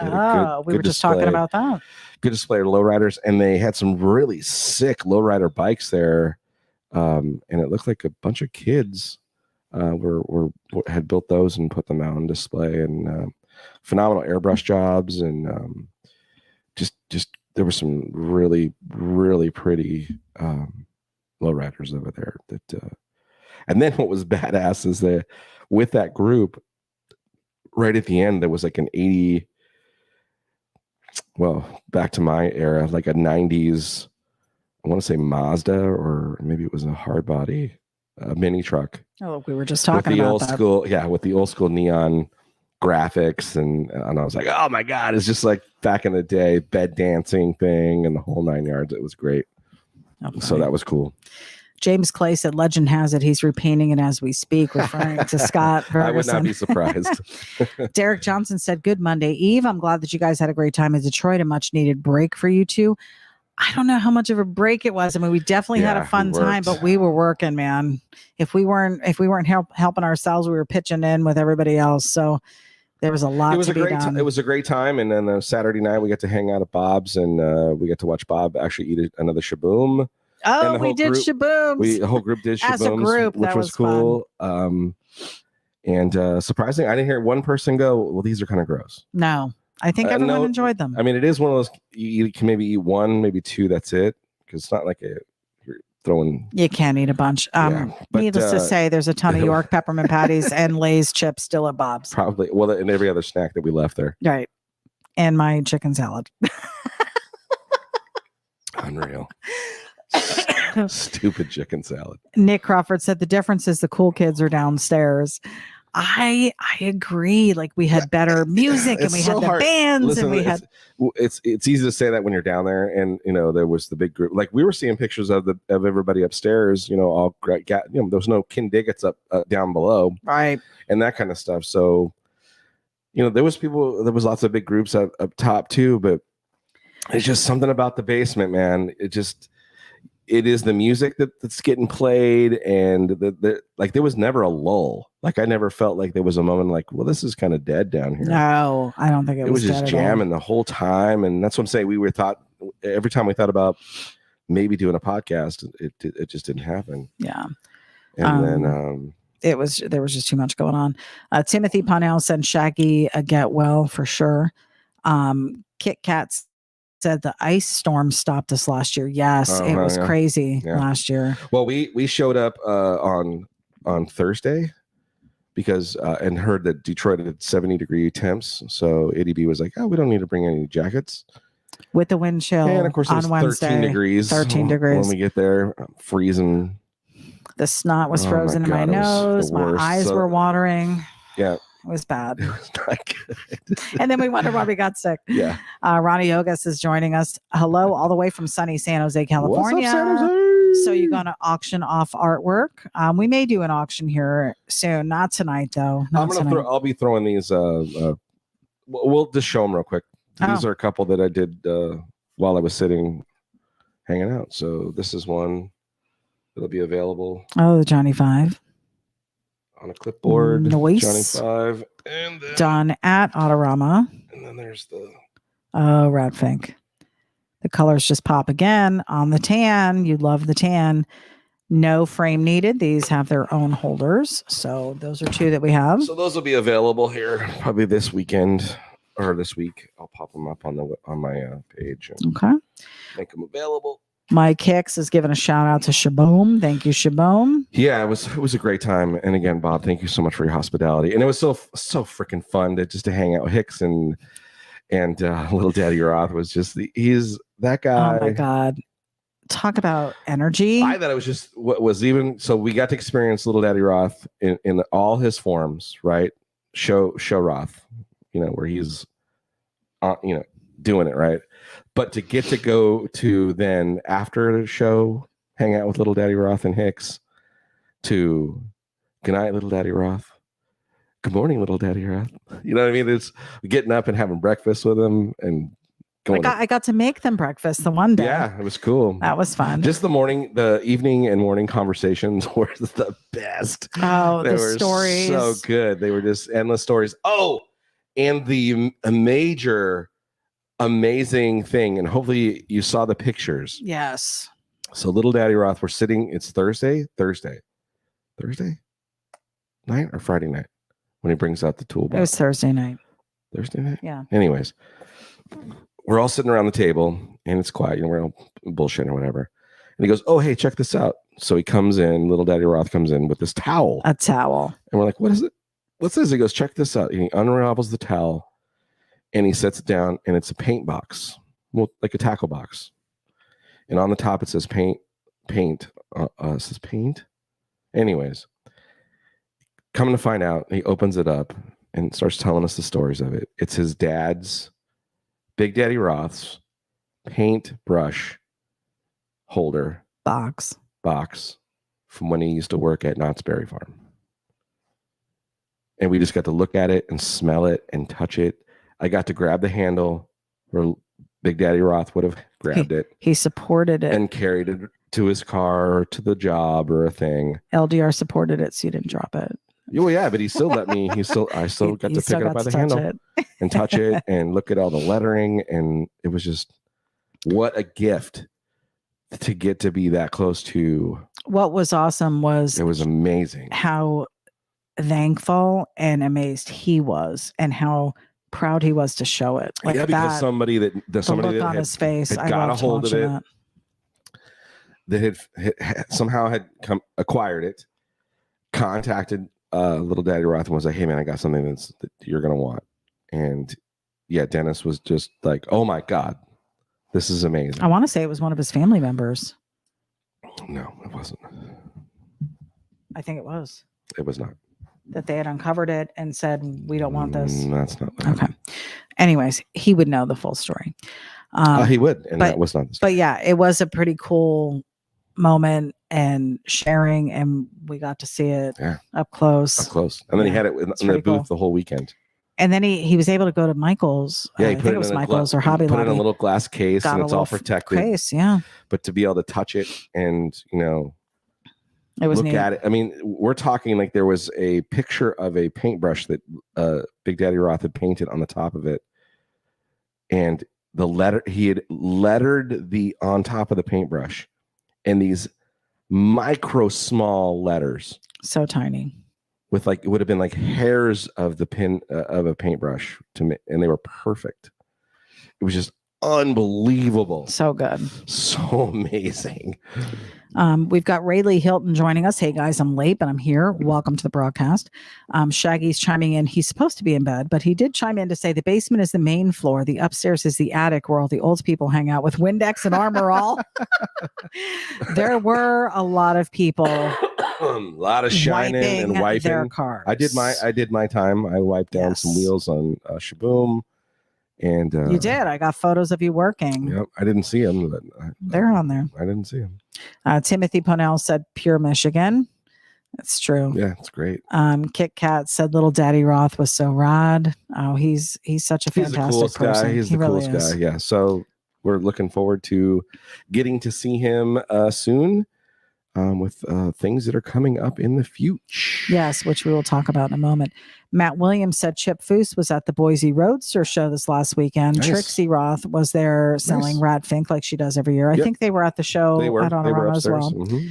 We were just talking about that. Good display of lowriders, and they had some really sick lowrider bikes there. And it looked like a bunch of kids had built those and put them out on display, and phenomenal airbrush jobs, and just there were some really, really pretty lowriders over there. And then what was badass is that with that group, right at the end, there was like an 80, well, back to my era, like a 90s, I want to say Mazda, or maybe it was a hard body, mini truck. Oh, we were just talking with the about old that. school, yeah, with the old school neon graphics, and I was like, oh my God, it's just like back in the day, bed dancing thing and the whole 9 yards. It was great. Okay. So that was cool. James Clay said, legend has it he's repainting it as we speak, referring to Scott Ferguson. I would not be surprised. Derek Johnson said, good Monday Eve. I'm glad that you guys had a great time in Detroit, a much needed break for you two. I don't know how much of a break it was. I mean, we definitely had a Yeah, we fun time, worked. but we were working, man. If we weren't helping ourselves, we were pitching in with everybody else. So there was a lot to be done. It was a great time. And then Saturday night, we got to hang out at Bob's, and we got to watch Bob actually eat another shaboom. Oh, we did shabooms. The whole group did As a shabooms, group, which that was cool. And surprisingly, I didn't hear one person go, well, these are kind of gross. No, I think everyone enjoyed them. I mean, it is one of those, you can maybe eat one, maybe two, that's it. Because it's not like you're throwing. You can't eat a bunch. But, needless to say, there's a ton of York peppermint patties and Lay's chips still at Bob's. Probably. Well, and every other snack that we left there. Right. And my chicken salad. Unreal. Stupid chicken salad. Nick Crawford said the difference is the cool kids are downstairs. I agree. Like we had better music and we had the bands. Listen, and we had. It's easy to say that when you're down there, and there was the big group. Like we were seeing pictures of everybody upstairs. All there was no Kindiggets up down below, right, and that kind of stuff. So, there was lots of big groups up top too, but it's just something about the basement, man. It is the music that's getting played, and there was never a lull. Like I never felt like there was a moment like, well, this is kind of dead down here. No, I don't think it was just jamming the whole time, and that's what I'm saying. Every time we thought about maybe doing a podcast, it just didn't happen. Yeah, and then there was just too much going on. Timothy Parnell sent Shaggy a get well for sure. Kit Kat said the ice storm stopped us last year. Yes, it was crazy last year. Well, we showed up on Thursday because and heard that Detroit had 70-degree temps. So ADB was like, oh, we don't need to bring any jackets. With the wind chill, and of course, on Wednesday, 13 degrees. 13 degrees. When we get there, freezing. The snot was frozen in my nose. My eyes were watering. Yeah. It was bad. It was not good. And then we wonder why we got sick. Yeah. Ronnie Yogas is joining us. Hello, all the way from sunny San Jose, California. What's up, San Jose? So you're going to auction off artwork. We may do an auction here soon. Not tonight, though. I'll be throwing these. We'll just show them real quick. These are a couple that I did while I was sitting, hanging out. So this is one that'll be available. Oh, the Johnny 5. On a clipboard. Nice. Johnny 5. And then, done at Autorama. And then there's the. Oh, Rat Fink. The colors just pop again on the tan. You love the tan. No frame needed. These have their own holders. So those are two that we have. So those will be available here probably this weekend or this week. I'll pop them up on my page. Okay. Make them available. Mike Hicks is giving a shout out to Shaboom. Thank you, Shaboom. Yeah, it was a great time. And again, Bob, thank you so much for your hospitality. And it was so freaking fun to hang out with Hicks and little Daddy Roth was just he's that guy. Oh my God. Talk about energy. I thought it was just what was even so we got to experience little Daddy Roth in all his forms, right? Show Roth, where he's doing it, right? But to get to go to then after the show, hang out with little Daddy Roth and Hicks to good night, little Daddy Roth. Good morning, little Daddy Roth. You know what I mean? It's getting up and having breakfast with him and going. I got to make them breakfast the one day. Yeah, it was cool. That was fun. Just the evening and morning conversations were the best. Oh, they the were stories. So good. They were just endless stories. Oh, and a major, amazing thing. And hopefully you saw the pictures. Yes. So little Daddy Roth, we're sitting, it's Thursday night or Friday night when he brings out the toolbox. It was Thursday night. Thursday night? Yeah. Anyways, we're all sitting around the table and it's quiet. We're all bullshitting or whatever. And he goes, oh, hey, check this out. So he comes in, little Daddy Roth comes in with this towel. A towel. And we're like, what is it? What's this? He goes, check this out. And he unravels the towel and he sets it down and it's a paint box. Well, like a tackle box. And on the top it says paint. It says paint. Anyways, coming to find out, he opens it up and starts telling us the stories of it. It's his dad's, Big Daddy Roth's paint brush holder box from when he used to work at Knott's Berry Farm. And we just got to look at it and smell it and touch it. I got to grab the handle where Big Daddy Roth would have grabbed it He supported it. and carried it to his car or to the job or a thing. LDR supported it, so you didn't drop it. Oh yeah, but he still let me. I still got to pick it up by the handle and touch it and look at all the lettering, and it was just what a gift to get to be that close to. What was awesome was it was amazing how thankful and amazed he was, and how proud he was to show it. Like yeah, because somebody that on his face, had got a hold of it, that had somehow had acquired it, contacted little Daddy Roth and was like, "Hey man, I got something that you're gonna want." And yeah, Dennis was just like, "Oh my god, this is amazing." I want to say it was one of his family members. No, it wasn't. I think it was. It was not. That they had uncovered it and said, "We don't want this." That's not okay. Anyways, he would know the full story. He would, and that was not the story. But yeah, it was a pretty cool moment and sharing, and we got to see it up close. And then he had it in the booth the whole weekend. And then he was able to go to Michael's. Yeah, I think it was Michael's or Hobby Lobby. Put it in a little glass case, and it's all protected. Case, yeah. But to be able to touch it and it was look neat. at it. I mean, we're talking like there was a picture of a paintbrush that Big Daddy Roth had painted on the top of it, and he had lettered on top of the paintbrush, and these micro small letters, so tiny, with like it would have been like hairs of the pin of a paintbrush to me, and they were perfect. It was just unbelievable. So good. So amazing. We've got Rayleigh Hilton joining us. Hey guys, I'm late, but I'm here. Welcome to the broadcast. Shaggy's chiming in. He's supposed to be in bed, but he did chime in to say the basement is the main floor. The upstairs is the attic where all the old people hang out with Windex and Armor All. There were a lot of people. A lot of shining and wiping their cars. I did my time. I wiped down some wheels on Shaboom. And you did. I got photos of you working. Yep, I didn't see them, but they're on there. I didn't see them. Timothy Ponell said pure Michigan. That's true. Yeah, it's great. Kit Kat said little Daddy Roth was so rad. Oh, he's such a fantastic person. Guy. He's the coolest guy. Yeah. So we're looking forward to getting to see him soon. With things that are coming up in the future. Yes, which we will talk about in a moment. Matt Williams said Chip Foose was at the Boise Roadster show this last weekend. Nice. Trixie Roth was there selling Rat Fink like she does every year. I think they were at the show at Autorama as well. Mm-hmm.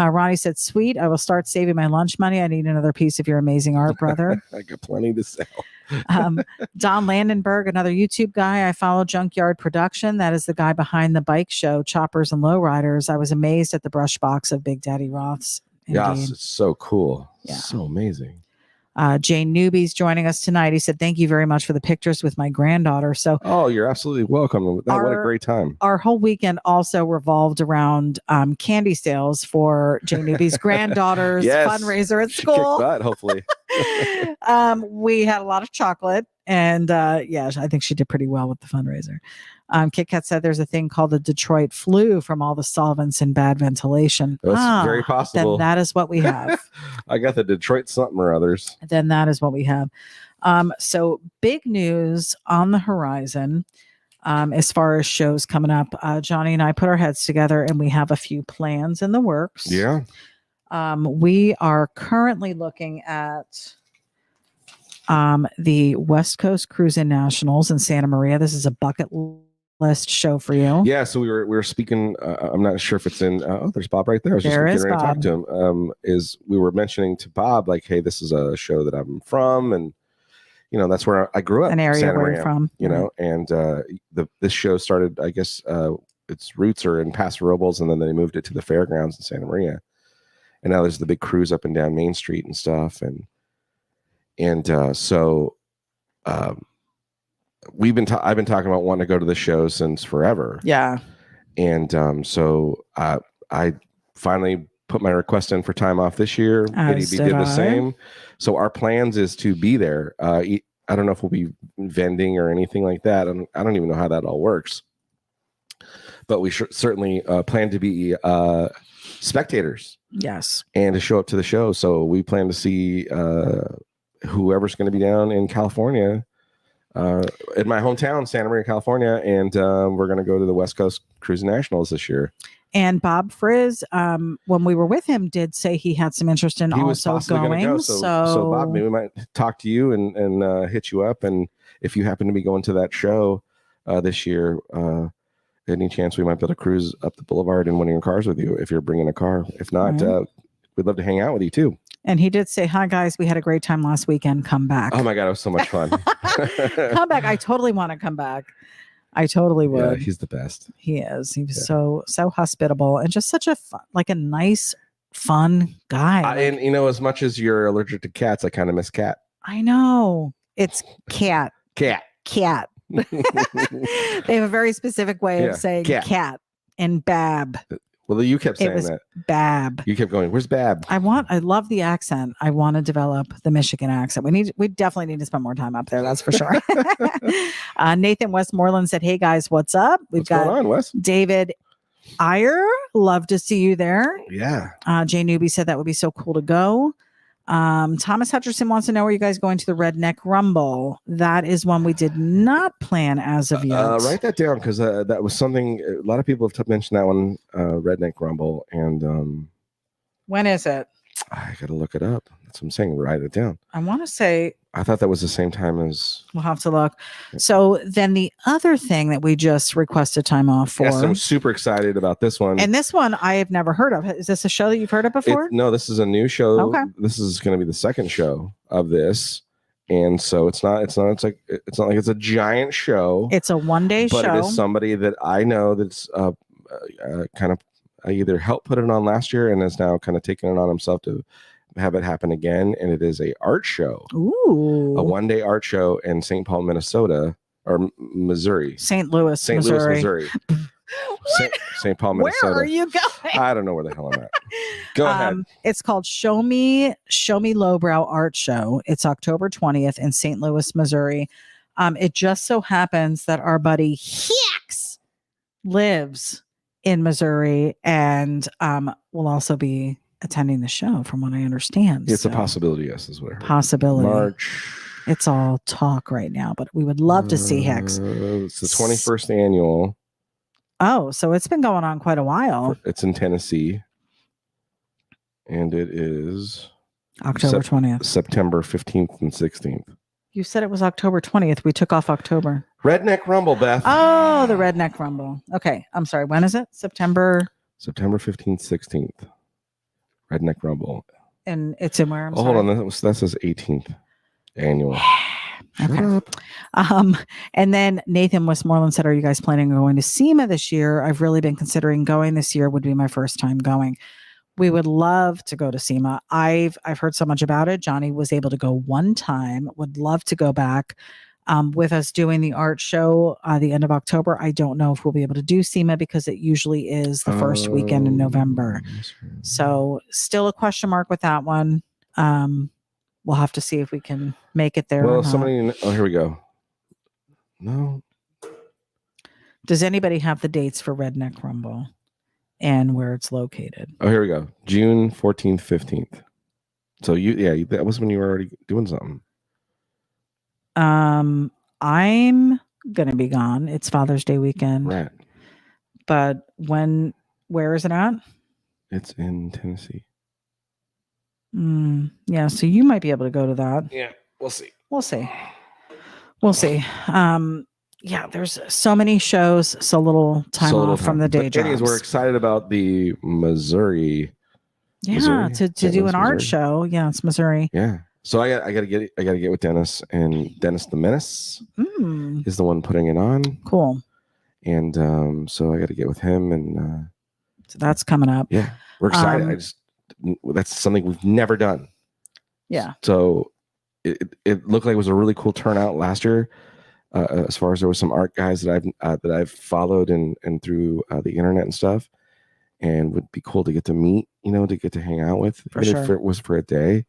Ronnie said, sweet, I will start saving my lunch money. I need another piece of your amazing art, brother. I got plenty to sell. Don Landenberg, another YouTube guy. I follow Junkyard Production. That is the guy behind the bike show, Choppers and Lowriders. I was amazed at the brush box of Big Daddy Roth's. Yes, it's so cool. Yeah. So amazing. Jane Newby's joining us tonight. He said, thank you very much for the pictures with my granddaughter. So, you're absolutely welcome. What a great time. Our whole weekend also revolved around candy sales for Jane Newby's granddaughter's fundraiser at school. Kick butt, hopefully. We had a lot of chocolate, and I think she did pretty well with the fundraiser. Kit Kat said there's a thing called the Detroit flu from all the solvents and bad ventilation. That's very possible. Then that is what we have. I got the Detroit something or others. Then that is what we have. So big news on the horizon as far as shows coming up. Johnny and I put our heads together, and we have a few plans in the works. Yeah. We are currently looking at the West Coast Cruising Nationals in Santa Maria. This is a bucket list show for you. Yeah, so we were speaking. I'm not sure if it's in. There's Bob right there. I was just getting ready to talk to him. We were mentioning to Bob like, hey, this is a show that I'm from, and that's where I grew up. An area Santa where Maria, you're from. And this show started. I guess its roots are in Paso Robles, and then they moved it to the fairgrounds in Santa Maria. And now there's the big cruise up and down Main Street and stuff, so I've been talking about wanting to go to the show since forever. Yeah. And so I finally put my request in for time off this year. Eddie did the same. So our plans is to be there. I don't know if we'll be vending or anything like that. I don't even know how that all works. But we certainly plan to be spectators. Yes. And to show up to the show. So we plan to see whoever's going to be down in California in my hometown, Santa Maria, California, and we're going to go to the West Coast Cruising Nationals this year. And Bob Frizz, when we were with him, did say he had some interest in He was also possibly going to going. go. So Bob, maybe we might talk to you and hit you up. And if you happen to be going to that show this year, any chance we might be able to cruise up the boulevard in one of your cars with you if you're bringing a car. If not, we'd love to hang out with you too. And he did say, "Hi guys, we had a great time last weekend. Come back." Oh my God, it was so much fun. Come back. I totally want to come back. I totally would. Yeah, he's the best. He is. He was so hospitable and just such a a nice, fun guy. And as much as you're allergic to cats, I kind of miss Cat. I know. It's cat. Cat. They have a very specific way of saying cat and Bab. Well, you kept saying that. Bab. You kept going, where's Bab? I love the accent. I want to develop the Michigan accent. We definitely need to spend more time up there. That's for sure. Nathan Westmoreland said, "Hey guys, what's up? What's going on, Wes? David Iyer. Love to see you there." Yeah. Jay Newby said that would be so cool to go. Thomas Hutcherson wants to know, are you guys going to the Redneck Rumble? That is one we did not plan as of yet. Write that down because that was something a lot of people have mentioned that one, Redneck Rumble. And when is it? I got to look it up. That's what I'm saying. Write it down. I want to say. I thought that was the same time as. We'll have to look. So then the other thing that we just requested time off for. Yes, I'm super excited about this one. And this one I have never heard of. Is this a show that you've heard of before? No, this is a new show. Okay. This is going to be the second show of this. And so it's not like it's a giant show. It's a one-day show. But it is somebody that I know that's kind of either helped put it on last year and is now kind of taking it on himself to have it happen again. And it is a art show. Ooh. A one-day art show in St. Paul, Minnesota, or Missouri. St. Louis, Missouri. St. Paul, Minnesota. Where are you going? I don't know where the hell I'm at. Go ahead. It's called Show Me Lowbrow Art Show. It's October 20th in St. Louis, Missouri. It just so happens that our buddy Hicks lives in Missouri and will also be attending the show, from what I understand. It's a possibility, yes, is what I heard. Possibility. March. It's all talk right now, but we would love to see Hicks. It's the 21st annual. Oh, so it's been going on quite a while. It's in Tennessee. And it is October 20th. September 15th and 16th. You said it was October 20th. We took off October. Redneck Rumble, Beth. Oh, the Redneck Rumble. Okay. I'm sorry. When is it? September 15th, 16th. Redneck Rumble. And it's in where? Hold on. That says 18th annual. Okay. And then Nathan Westmoreland said, "Are you guys planning on going to SEMA this year? I've really been considering going this year. Would be my first time going. We would love to go to SEMA. I've heard so much about it. Johnny was able to go one time. Would love to go back. With us doing the art show the end of October. I don't know if we'll be able to do SEMA because it usually is the first weekend in November. So still a question mark with that one. We'll have to see if we can make it there. Well, here we go. No. Does anybody have the dates for Redneck Rumble and where it's located? Oh, here we go. June 14th, 15th. So that was when you were already doing something. I'm gonna be gone. It's Father's Day weekend. Right. But where is it at? It's in Tennessee. Yeah, so you might be able to go to that. Yeah, we'll see. Yeah, there's so many shows, so little time off from the day jobs. Anyways, we're excited about the Missouri. Yeah, Missouri? to do an art show. Yeah, it's Missouri. Yeah. So I gotta get with Dennis, and Dennis the Menace is the one putting it on. Cool. And so I got to get with him, and so that's coming up. Yeah, we're excited. That's something we've never done. Yeah. So it looked like it was a really cool turnout last year. As far as there was some art guys that I've followed and through the internet and stuff, and would be cool to get to meet, to get to hang out with. If it was for a day.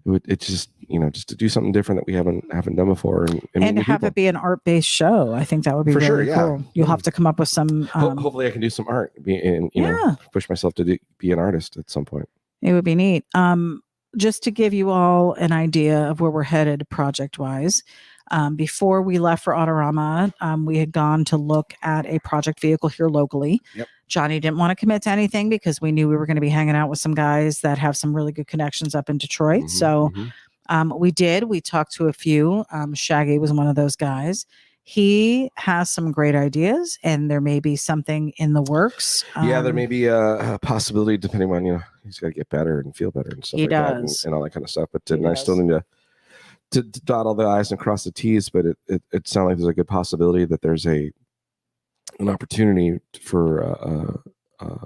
It's just to do something different that we haven't done before, and have it be an art-based show. I think that would be for really cool. You'll have to come up with some. Hopefully, I can do some art and push myself to be an artist at some point. It would be neat. Just to give you all an idea of where we're headed project-wise, Before we left for Autorama, we had gone to look at a project vehicle here locally. Yep. Johnny didn't want to commit to anything because we knew we were going to be hanging out with some guys that have some really good connections up in Detroit. So we did. We talked to a few. Shaggy was one of those guys. He has some great ideas, and there may be something in the works. There may be a possibility, depending on, he's got to get better and feel better and stuff like that and all that kind of stuff. But I still need to dot all the I's and cross the T's. But it sounds like there's a good possibility that there's an opportunity for a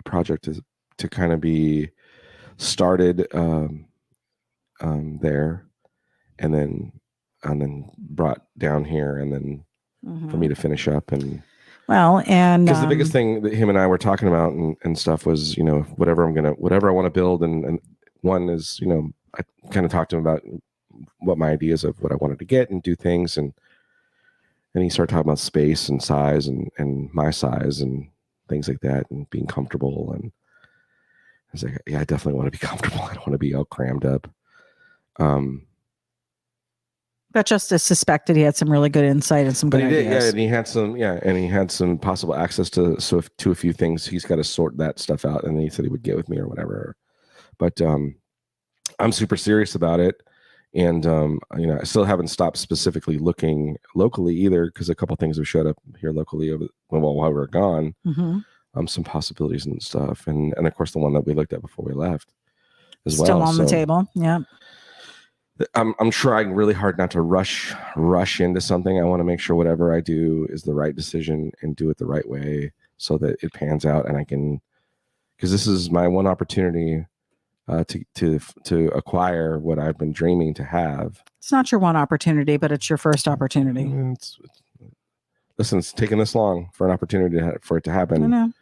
project to kind of be started there, and then brought down here, and then for me to finish up. And because the biggest thing that him and I were talking about and stuff was, whatever I want to build, and one is, I kind of talked to him about what my ideas of what I wanted to get and do things, and he started talking about space and size and my size and things like that, and being comfortable. And I was like, yeah, I definitely want to be comfortable. I don't want to be all crammed up. But just as suspected, he had some really good insight and some good ideas. And he had some possible access to a few things. He's got to sort that stuff out, and then he said he would get with me or whatever. But I'm super serious about it, and I still haven't stopped specifically looking locally either, because a couple things have showed up here locally while we were gone. Some possibilities and stuff, and of course the one that we looked at before we left as well. Still on the table, yeah. I'm trying really hard not to rush into something. I want to make sure whatever I do is the right decision and do it the right way, so that it pans out, and I can, because this is my one opportunity to acquire what I've been dreaming to have. It's not your one opportunity, but it's your first opportunity. Listen, it's taken this long for an opportunity for it to happen. I know.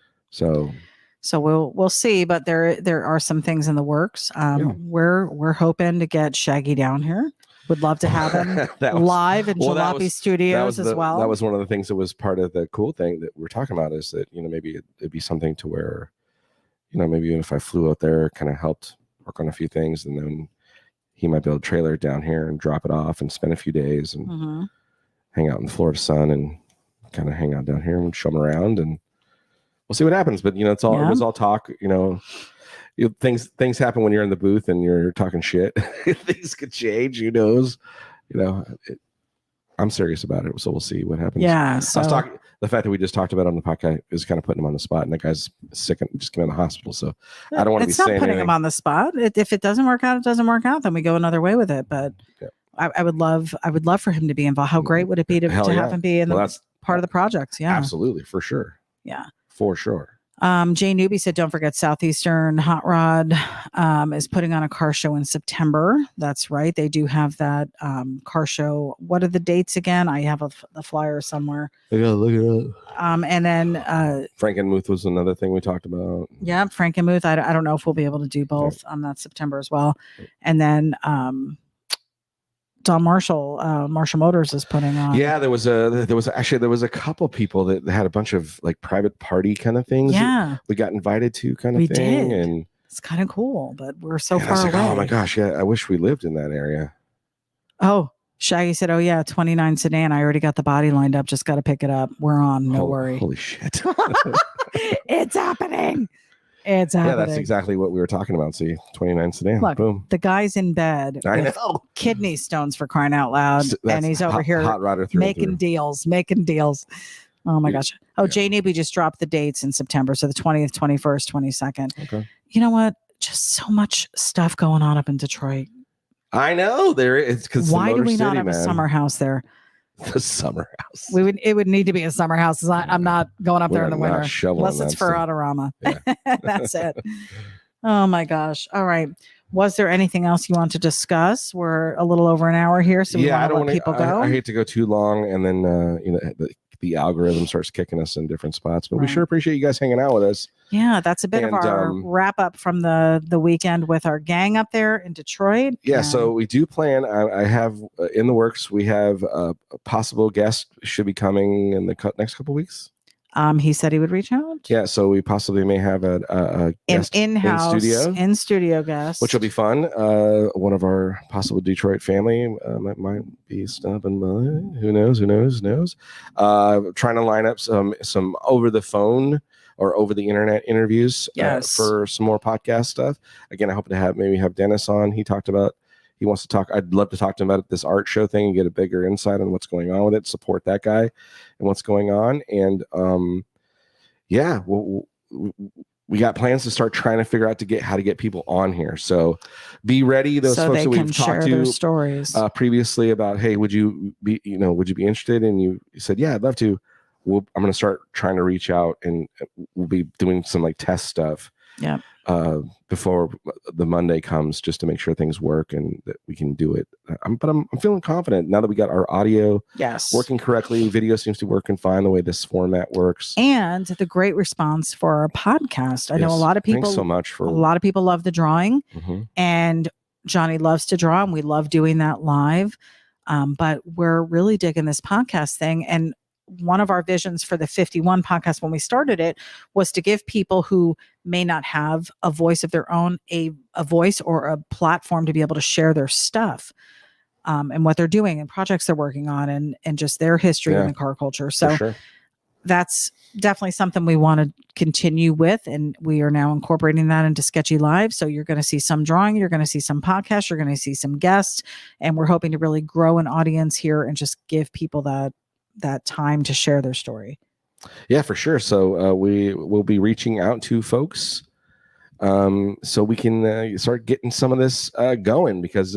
So we'll see, but there are some things in the works. We're hoping to get Shaggy down here. Would love to have him live in Jalopy Studios as well. That was one of the things that was part of the cool thing that we're talking about, is that maybe it'd be something to where maybe even if I flew out there, kind of helped work on a few things, and then he might be able to trailer it down here and drop it off and spend a few days and hang out in the Florida sun and kind of hang out down here and show him around, and we'll see what happens. But it was all talk. Things happen when you're in the booth and you're talking shit. Things could change. Who knows? I'm serious about it, so we'll see what happens. Yeah. So I was talking. The fact that we just talked about it on the podcast is kind of putting him on the spot, and that guy's sick and just came in the hospital. So I don't want to be saying anything. It's not putting him on the spot. If it doesn't work out, it doesn't work out. Then we go another way with it. But I would love for him to be involved. How great would it be to have him be in the part of the project? Yeah, absolutely, for sure. Yeah, for sure. Jay Newby said, don't forget Southeastern Hot Rod is putting on a car show in September. That's right. They do have that car show. What are the dates again? I have the flyer somewhere. I gotta look it up. And then Frankenmuth was another thing we talked about. Yeah, Frankenmuth. I don't know if we'll be able to do both on that September as well. And then Don Marshall Motors is putting on. Yeah, there was a couple people that had a bunch of like private party kind of things. Yeah, we got invited to kind of thing, did. And it's kind of cool, but we're so far away. Oh my gosh, yeah, I wish we lived in that area. Oh, Shaggy said, "Oh yeah, 29 sedan. I already got the body lined up. Just got to pick it up. We're on. No worry." Holy shit! It's happening. It's happening. Yeah, that's exactly what we were talking about. See, 29 sedan. Look, boom. The guy's in bed. I know. Kidney stones, for crying out loud, and he's over here hot rodder making deals. Oh my gosh. Oh, Jay Newby just dropped the dates in September, so the 20th, 21st, 22nd. Okay. You know what? Just so much stuff going on up in Detroit. I know there is. Because why do we not have a summer house there? The summer house. It would need to be a summer house. I'm not going up there in the winter unless it's for Autorama. Yeah. That's it. Oh my gosh. All right. Was there anything else you want to discuss? We're a little over an hour here, so we want to let people go. I hate to go too long, and then the algorithm starts kicking us in different spots. But we sure appreciate you guys hanging out with us. Yeah, that's a bit of our wrap up from the weekend with our gang up there in Detroit. Yeah, so we do plan. I have in the works. We have a possible guest should be coming in the next couple weeks. He said he would reach out. Yeah, so we possibly may have a An guest in-house, in studio guest, which will be fun. One of our possible Detroit family might be stopping by. Who knows? Trying to line up some over the phone or over the internet interviews Yes. for some more podcast stuff. Again, I hope to have Dennis on. He wants to talk. I'd love to talk to him about this art show thing and get a bigger insight on what's going on with it. Support that guy and what's going on. And yeah, we got plans to start trying to figure out how to get people on here. So be ready. Those so folks they that can we've share talked their to stories previously about, hey, would you be interested? And you said, yeah, I'd love to. I'm going to start trying to reach out, and we'll be doing some like test stuff. Yeah. Before the Monday comes, just to make sure things work and that we can do it. I'm feeling confident now that we got our audio working correctly. Video seems to be working fine the way this format works, and the great response for our podcast. I know a lot of people. Thanks so much a lot of people love the drawing, and Johnny loves to draw, and we love doing that live. But we're really digging this podcast thing, and one of our visions for the 51 podcast when we started it was to give people who may not have a voice of their own, a voice or a platform to be able to share their stuff and what they're doing and projects they're working on and just their history in the car culture. So that's definitely something we want to continue with. And we are now incorporating that into Sketchy Live. So you're going to see some drawing, you're going to see some podcasts, you're going to see some guests, and we're hoping to really grow an audience here and just give people that time to share their story. Yeah, for sure. So we will be reaching out to folks so we can start getting some of this going, because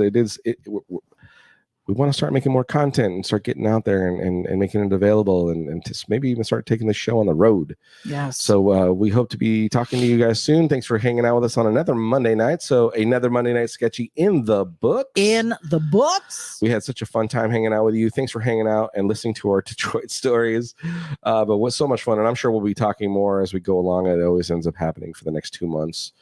we want to start making more content and start getting out there and making it available and just maybe even start taking the show on the road. Yes. So we hope to be talking to you guys soon. Thanks for hanging out with us on another Monday night. So another Monday Night Sketchy in the books. We had such a fun time hanging out with you. Thanks for hanging out and listening to our Detroit stories. But it was so much fun. And I'm sure we'll be talking more as we go along. It always ends up happening for the next 2 months,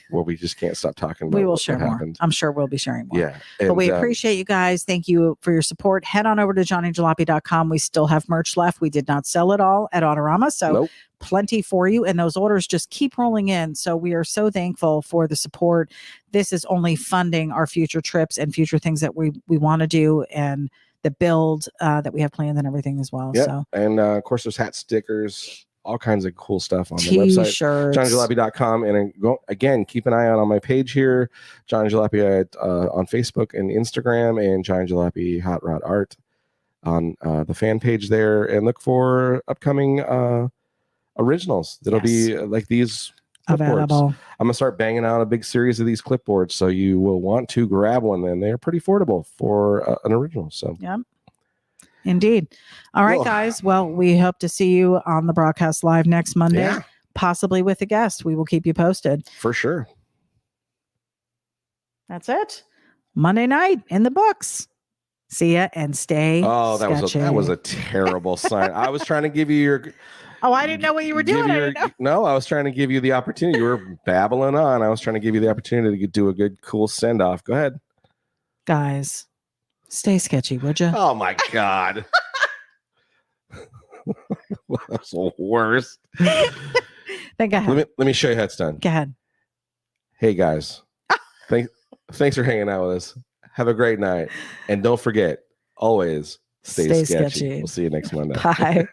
where we just can't stop talking about we will what share more. Happened. I'm sure we'll be sharing more. Yeah. But we appreciate you guys. Thank you for your support. Head on over to johnnyjalopy.com. We still have merch left. We did not sell it all at Autorama. So plenty for you. And those orders just keep rolling in. So we are so thankful for the support. This is only funding our future trips and future things that we want to do, and the build that we have planned and everything as well. Yeah. So. And of course, there's hat stickers, all kinds of cool stuff on the website, johnnyjalopy.com. And again, keep an eye out on my page here, Johnny Jalopy on Facebook and Instagram, and Johnny Jalopy Hot Rod Art on the fan page there, and look for upcoming originals that'll be like these available. I'm gonna start banging out a big series of these clipboards, so you will want to grab one, and they're pretty affordable for an original. So yeah. Indeed. All right, guys. Well, we hope to see you on the broadcast live next Monday, possibly with a guest. We will keep you posted. For sure. That's it. Monday night in the books. See ya and stay. Oh, sketchy. that was a terrible sign. I was trying to give you your. Oh, I didn't know what you were doing. No, I was trying to give you the opportunity. You were babbling on. I was trying to give you the opportunity to do a good, cool send off. Go ahead, guys. Stay sketchy, would you? Oh my God. That's the worst. Then go ahead. Let me show you how it's done. Go ahead. Hey guys. Thanks for hanging out with us. Have a great night. And don't forget, always stay sketchy. We'll see you next Monday. Bye.